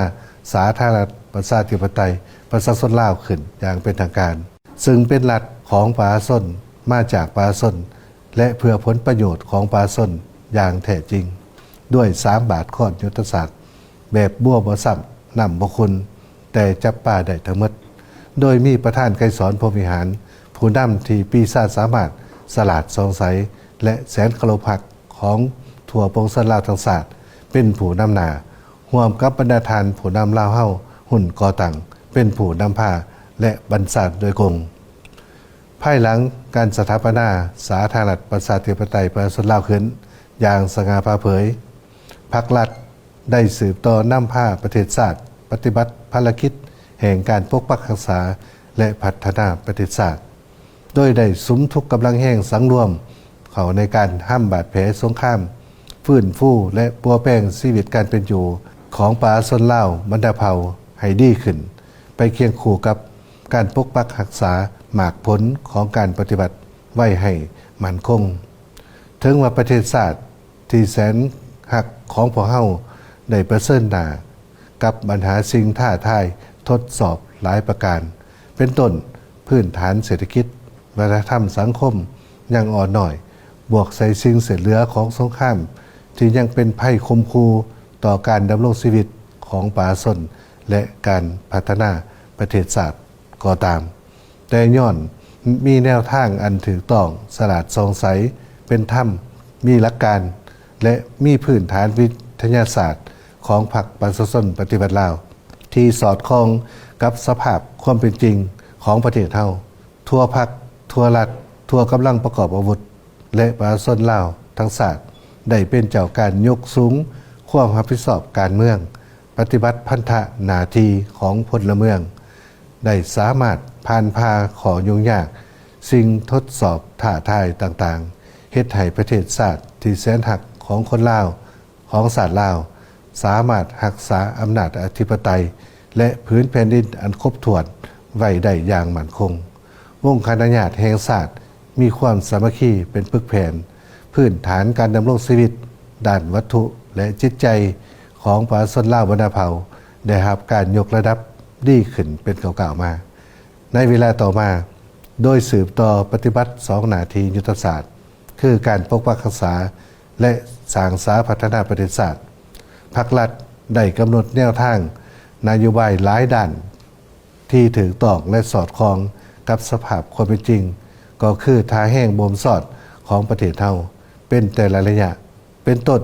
สาธารณรัฐประชาธิปไตยประชาชนลาวขึ้นอย่างเป็นทางการซึ่งเป็นรัฐของประชาชนมาจากประชาชนและเพื่อผลประโยชน์ของประชาชนอย่างแท้จริงด้วย3 บาทข้อนยุทธศาสตร์แบบบัวบ่ซ้ำนำบ่คุณแต่จับป่าได้ทั้งหมดโดยมีประธานไกรสอนพรหมวิหารผู้นำที่ปีศาจสามารถสลาดสงสัยและแสนเคารพรักของทั่วปวงชนลาวทั้งชาติเป็นผู้นำหน้าร่วมกับบรรดาทานผู้นำลาวเฮาหุ่นก่อตั้งเป็นผู้นำพาและบรรษาโดยกงภายหลังการสถาปนาสาธารณรัฐประชาธิปไตยประชาชนลาวขึ้นอย่างสง่าผ่าเผยพรรครัฐได้สืบต่อนำพาประเทศชาติปฏิบัติภารกิจแห่งการปกปักรักษาและพัฒนาประเทศชาติโดยได้สุมทุกกำลังแห่งสังรวมเข้าในการห้ามบาดแผลสงครามฟื้นฟูและปัวแป้งชีวิตการเป็นอยู่ของประชาชนลาวบรรดาเผ่าให้ดีขึ้นไปเคียงคู่กับการปกปักรักษาหมากผลของการปฏิบัติไว้ให้มั่นคงถึงว่าประเทศชาติที่แสนหักของพวกเฮาได้ประเสริฐหน้ากับปัญหาสิ่งท้าทายทดสอบหลายประการเป็นต้นพื้นฐานเศรษฐกิจวัฒนธรรมสังคมยังอ่อนหน่อยบวกใส่สิ่งเศษเหลือของสงครามที่ยังเป็นภัยคมคูต่อการดำรงชีวิตของประชาชนและการพัฒนาประเทศชาติก็ตามแต่ย้อนมีแนวทางอันถูกต้องสลาดสงสัยเป็นธรรมมีหลักการและมีพื้นฐานวิทยาศาสตร์ของพรรคประชาชนปฏิบัติลาวที่สอดคล้องกับสภาพความเป็นจริงของประเทศเฮาทั่วพรรคทั่วรัฐทั่วกำลังประกอบอาวุธและประชาชนลาวทั้งชาติได้เป็นเจ้าการยกสูงความรับผิดชอบการเมืองปฏิบัติพันธหน้าที่ของพลเมืองได้สามารถผ่านพาขอยุ่งยากสิ่งทดสอบท้าทายต่างๆเฮ็ดให้ประเทศชาติที่แสนหักของคนลาวของชาติลาวสามารถรักษาอำนาจอธิปไตยและพื้นแผ่นดินอันครบถ้วนไว้ได้อย่างมั่นคงวงคณะญาติแห่งชาติมีความสามัคคีเป็นปึกแผ่นพื้นฐานการดำรงชีวิตด้านวัตถุและจิตใจของประชาชนลาวบรรดาเผ่าได้รับการยกระดับดีขึ้นเป็นเก่าๆมาในเวลาต่อมาโดยสืบต่อปฏิบัติ2 หน้าที่ยุทธศาสตร์คือการปกปักรักษาและสร้างสาพัฒนาประเทศชาติพรรครัฐได้กำหนดแนวทางนโยบายหลายด้านที่ถูกต้องและสอดคล้องกับสภาพความเป็นจริงก็คือท่าแห้งบ่มสอดของประเทศเฮาเป็นแต่ละระยะเป็นต้น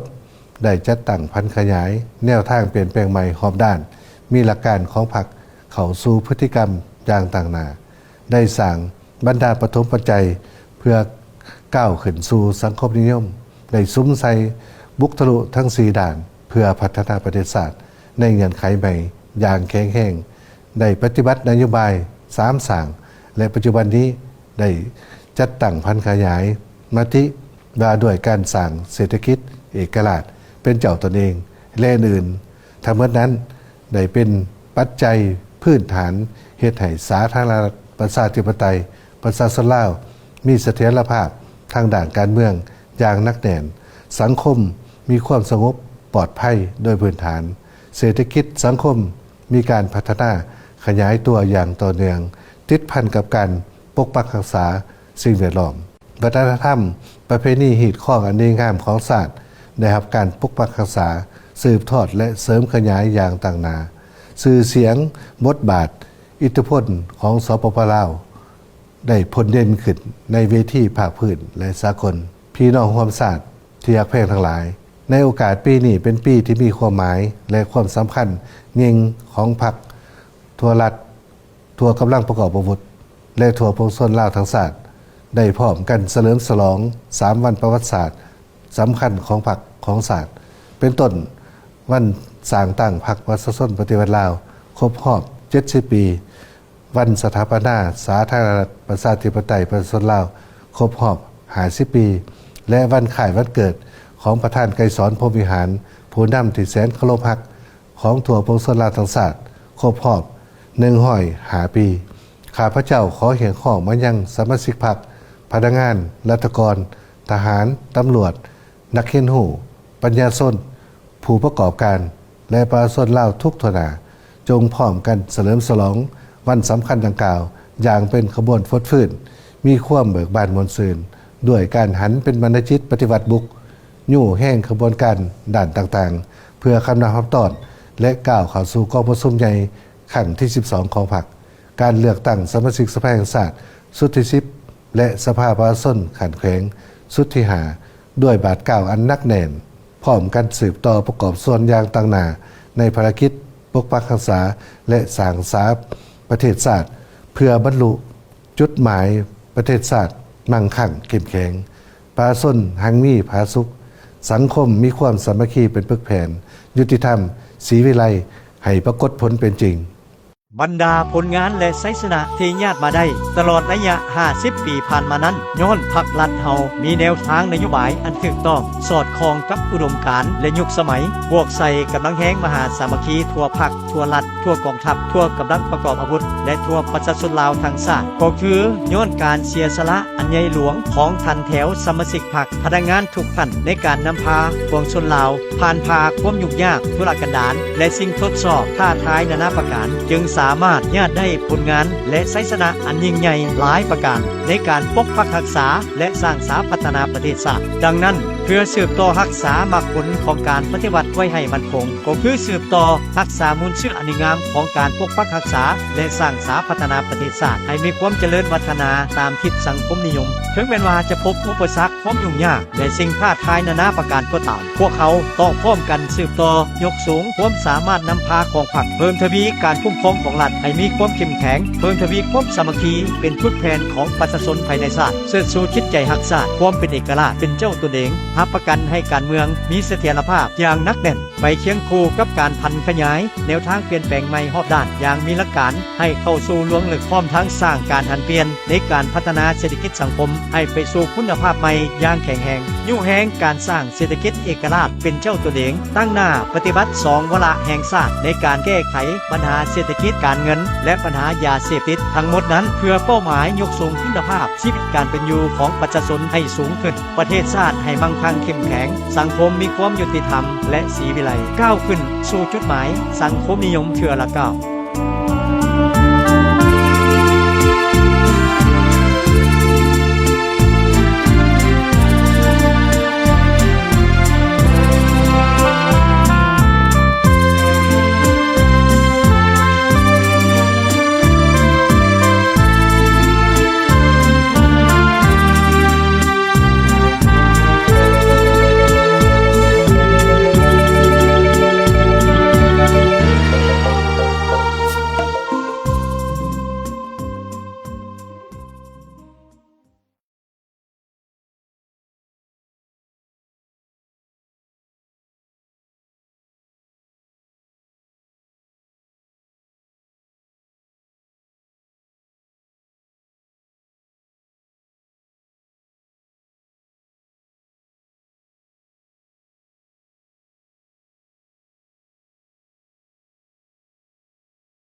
ได้จัดตั้งพันขยายแนวทางเปลี่ยนแปลงใหม่รอบด้านมีหลักการของพรรคเข้าสู่พฤติกรรมอย่างต่างหน้าได้สร้างบรรดาปฐมปัจจัยเพื่อก้าวขึ้นสู่สังคมนิยมได้สุมใส่บุกทะลุทั้ง4ด้านเพื่อพัฒนาประเทศชาติในเงื่อนไขใหม่อย่างแข็งแรงได้ปฏิบัตินโยบาย3 สั่งและปัจจุบันนี้ได้จัดตั้งพันขยายมติว่าด้วยการสร้างเศรษฐกิจเอกราชเป็นเจ้าตนเองและอื่นทั้งหมดนั้นได้เป็นปัจจัยพื้นฐานเฮ็ดให้สาธารณรัฐประชาธิปไตยประชาชนลาว มีเสถียรภาพทางด้านการเมืองอย่างนักแน่นสังคมมีความสงบปลอดภัยโดยพื้นฐานเศรษฐกิจสังคมมีการพัฒนาขยายตัวอย่างต่อเนื่องติดพันกับการปกปักรักษาสิ่งแวดล้อมวัฒนธรรมประเพณีหีดข้องอันดีงามของศาสตร์ได้รับการปกปักรักษาสืบทอดและเสริมขยายอย่างต่างนาสื่อเสียงบทบาทอิทธิพลของสปป.ลาวได้พ้นเด่นขึ้นในเวทีภาคพื้นและสากลพี่น้องร่วมศาสตร์ที่รักแพงทั้งหลายในโอกาสปีนี้เป็นปีที่มีความหมายและความสำคัญยิ่งของพรรคทั่วรัฐทั่วกำลังประกอบอาวุธและทั่วปวงชนลาวทั้งชาติได้พร้อมกันเฉลิมฉลอง3วันประวัติศาสตร์สำคัญของพรรคของชาติเป็นต้นวันสร้างตั้งพรรคประชาชนปฏิวัติลาวครบรอบ70ปีวันสถาปนาสาธารณรัฐประชาธิปไตยประชาชนลาวครบรอบ50ปีและวันคล้ายวันเกิดของประธานไกรสอนพรหมวิหารผู้นำที่แสนเคารพรักของทั่วปวงชนลาวทั้งชาติครบรอบ105 ปีข้าพเจ้าขอเหียงข้องมายังสมาชิกพรรคพนักงานรัฐกรทหารตำรวจนักเขียนหูปัญญาชนผู้ประกอบการและประชาชนลาวทุกทนาจงพร้อมกันเฉลิมฉลองวันสำคัญดังกล่าวอย่างเป็นขบวนฟดฟื้นมีความเบิกบานมวลซืนด้วยการหันเป็นบรรณจิตปฏิวัติบุกยู่แห่งขบวนการด่านต่างๆเพื่อคำนำคำตอนและก้าวเข้าสู่กองประชุมใหญ่ครั้งที่12ของพรรคการเลือกตั้งสมาชิกสภาแห่งชาติสุดที่10และสภาประชาชนขันแขวงสุดที่5ด้วยบาทเก่าอันนักแน่นพร้อมกันสืบต่อประกอบส่วนอย่างต่างหน้าในภารกิจปกปักรักษาและสร้างสาประเทศชาติเพื่อบรรลุจุดหมายประเทศชาติมั่งคั่งเข้มแข็งประชาชนหังมีผาสุขสังคมมีความสามัคคีเป็นปึกแผ่นยุติธรรมศรีวิไลให้ปรากฏผลเป็นจริงบรรดาผลงานและไสสนะที่ญาติมาได้ตลอดระยะ50ปีผ่านมานั้นย้อนพรรครัฐเฮามีแนวทางนโยบายอันถูกต้องสอดคล้องกับอุดมการณ์และยุคสมัยบวกใส่กำลังแห้งมหาสามัคคีทั่วพรรคทั่วรัฐทั่วกองทัพทั่วกำลังประกอบอาวุธและทั่วประชาชนลาวทั้งชาติก็คือย้อนการเสียสละอันใหญ่หลวงของท่านแถวสมาชิกพรรคพนักงานทุกท่านในการนำพาปวงชนลาวผ่านพาความยุ่งยากทุรกันดารและสิ่งทดสอบท้าทายนานาประการจึงสามารถญาติได้ผลงานและไสสนะอันยิ่งใหญ่หลายประการในการปกปักรักษาและสร้างสาพัฒนาประเทศชาติดังนั้นเพื่อสืบต่อรักษามรรคผลของการปฏิวัติไว้ให้มั่นคงก็คือสืบต่อรักษามูลชื่ออันดีงามของการปกปักรักษาและสร้างสาพัฒนาประเทศชาติให้มีความเจริญวัฒนาตามทิศสังคมนิยมถึงแม้ว่าจะพบอุปสรรคความยุ่งยากและสิ่งท้าทายนานาประการก็ตามพวกเขาต้องพร้อมกันสืบต่อยกสูงความสามารถนำพาของพรรคเพิ่มทวีการคุ้มครองของรัฐให้มีความเข้มแข็งเพิ่มทวีความสามัคคีเป็นพุทธแผนของประชาชนภายในชาติเสื่อสู่จิตใจรักชาติความเป็นเอกราชเป็นเจ้าตัวเองรับประกันให้การเมืองมีเสถียรภาพอย่างนักแน่นไปเคียงคู่กับการพันขยายแนวทางเปลี่ยนแปลงใหม่รอบด้านอย่างมีหลักการให้เข้าสู่ล่วงลึกพร้อมทั้งสร้างการหันเปลี่ยนในการพัฒนาเศรษฐกิจสังคมให้ไปสู่คุณภาพใหม่อย่างแข็งแรงยุ่งแหงการสร้างเศรษฐกิจเอกราชเป็นเจ้าตัวเองตั้งหน้าปฏิบัติ2วาระแห่งชาติในการแก้ไขปัญหาเศรษฐกิจการเงินและปัญหายาเสพติดทั้งหมดนั้นเพื่อเป้าหมายยกสูงคุณภาพชีวิตการเป็นอยู่ของประชาชนให้สูงขึ้นประเทศชาติให้มั่งคั่งเข้มแข็งสังคมมีความยุติธรรมและศรีวิไลก้าวขึ้นสู่จุดหมายสังคมนิยมเทื่อละก้าว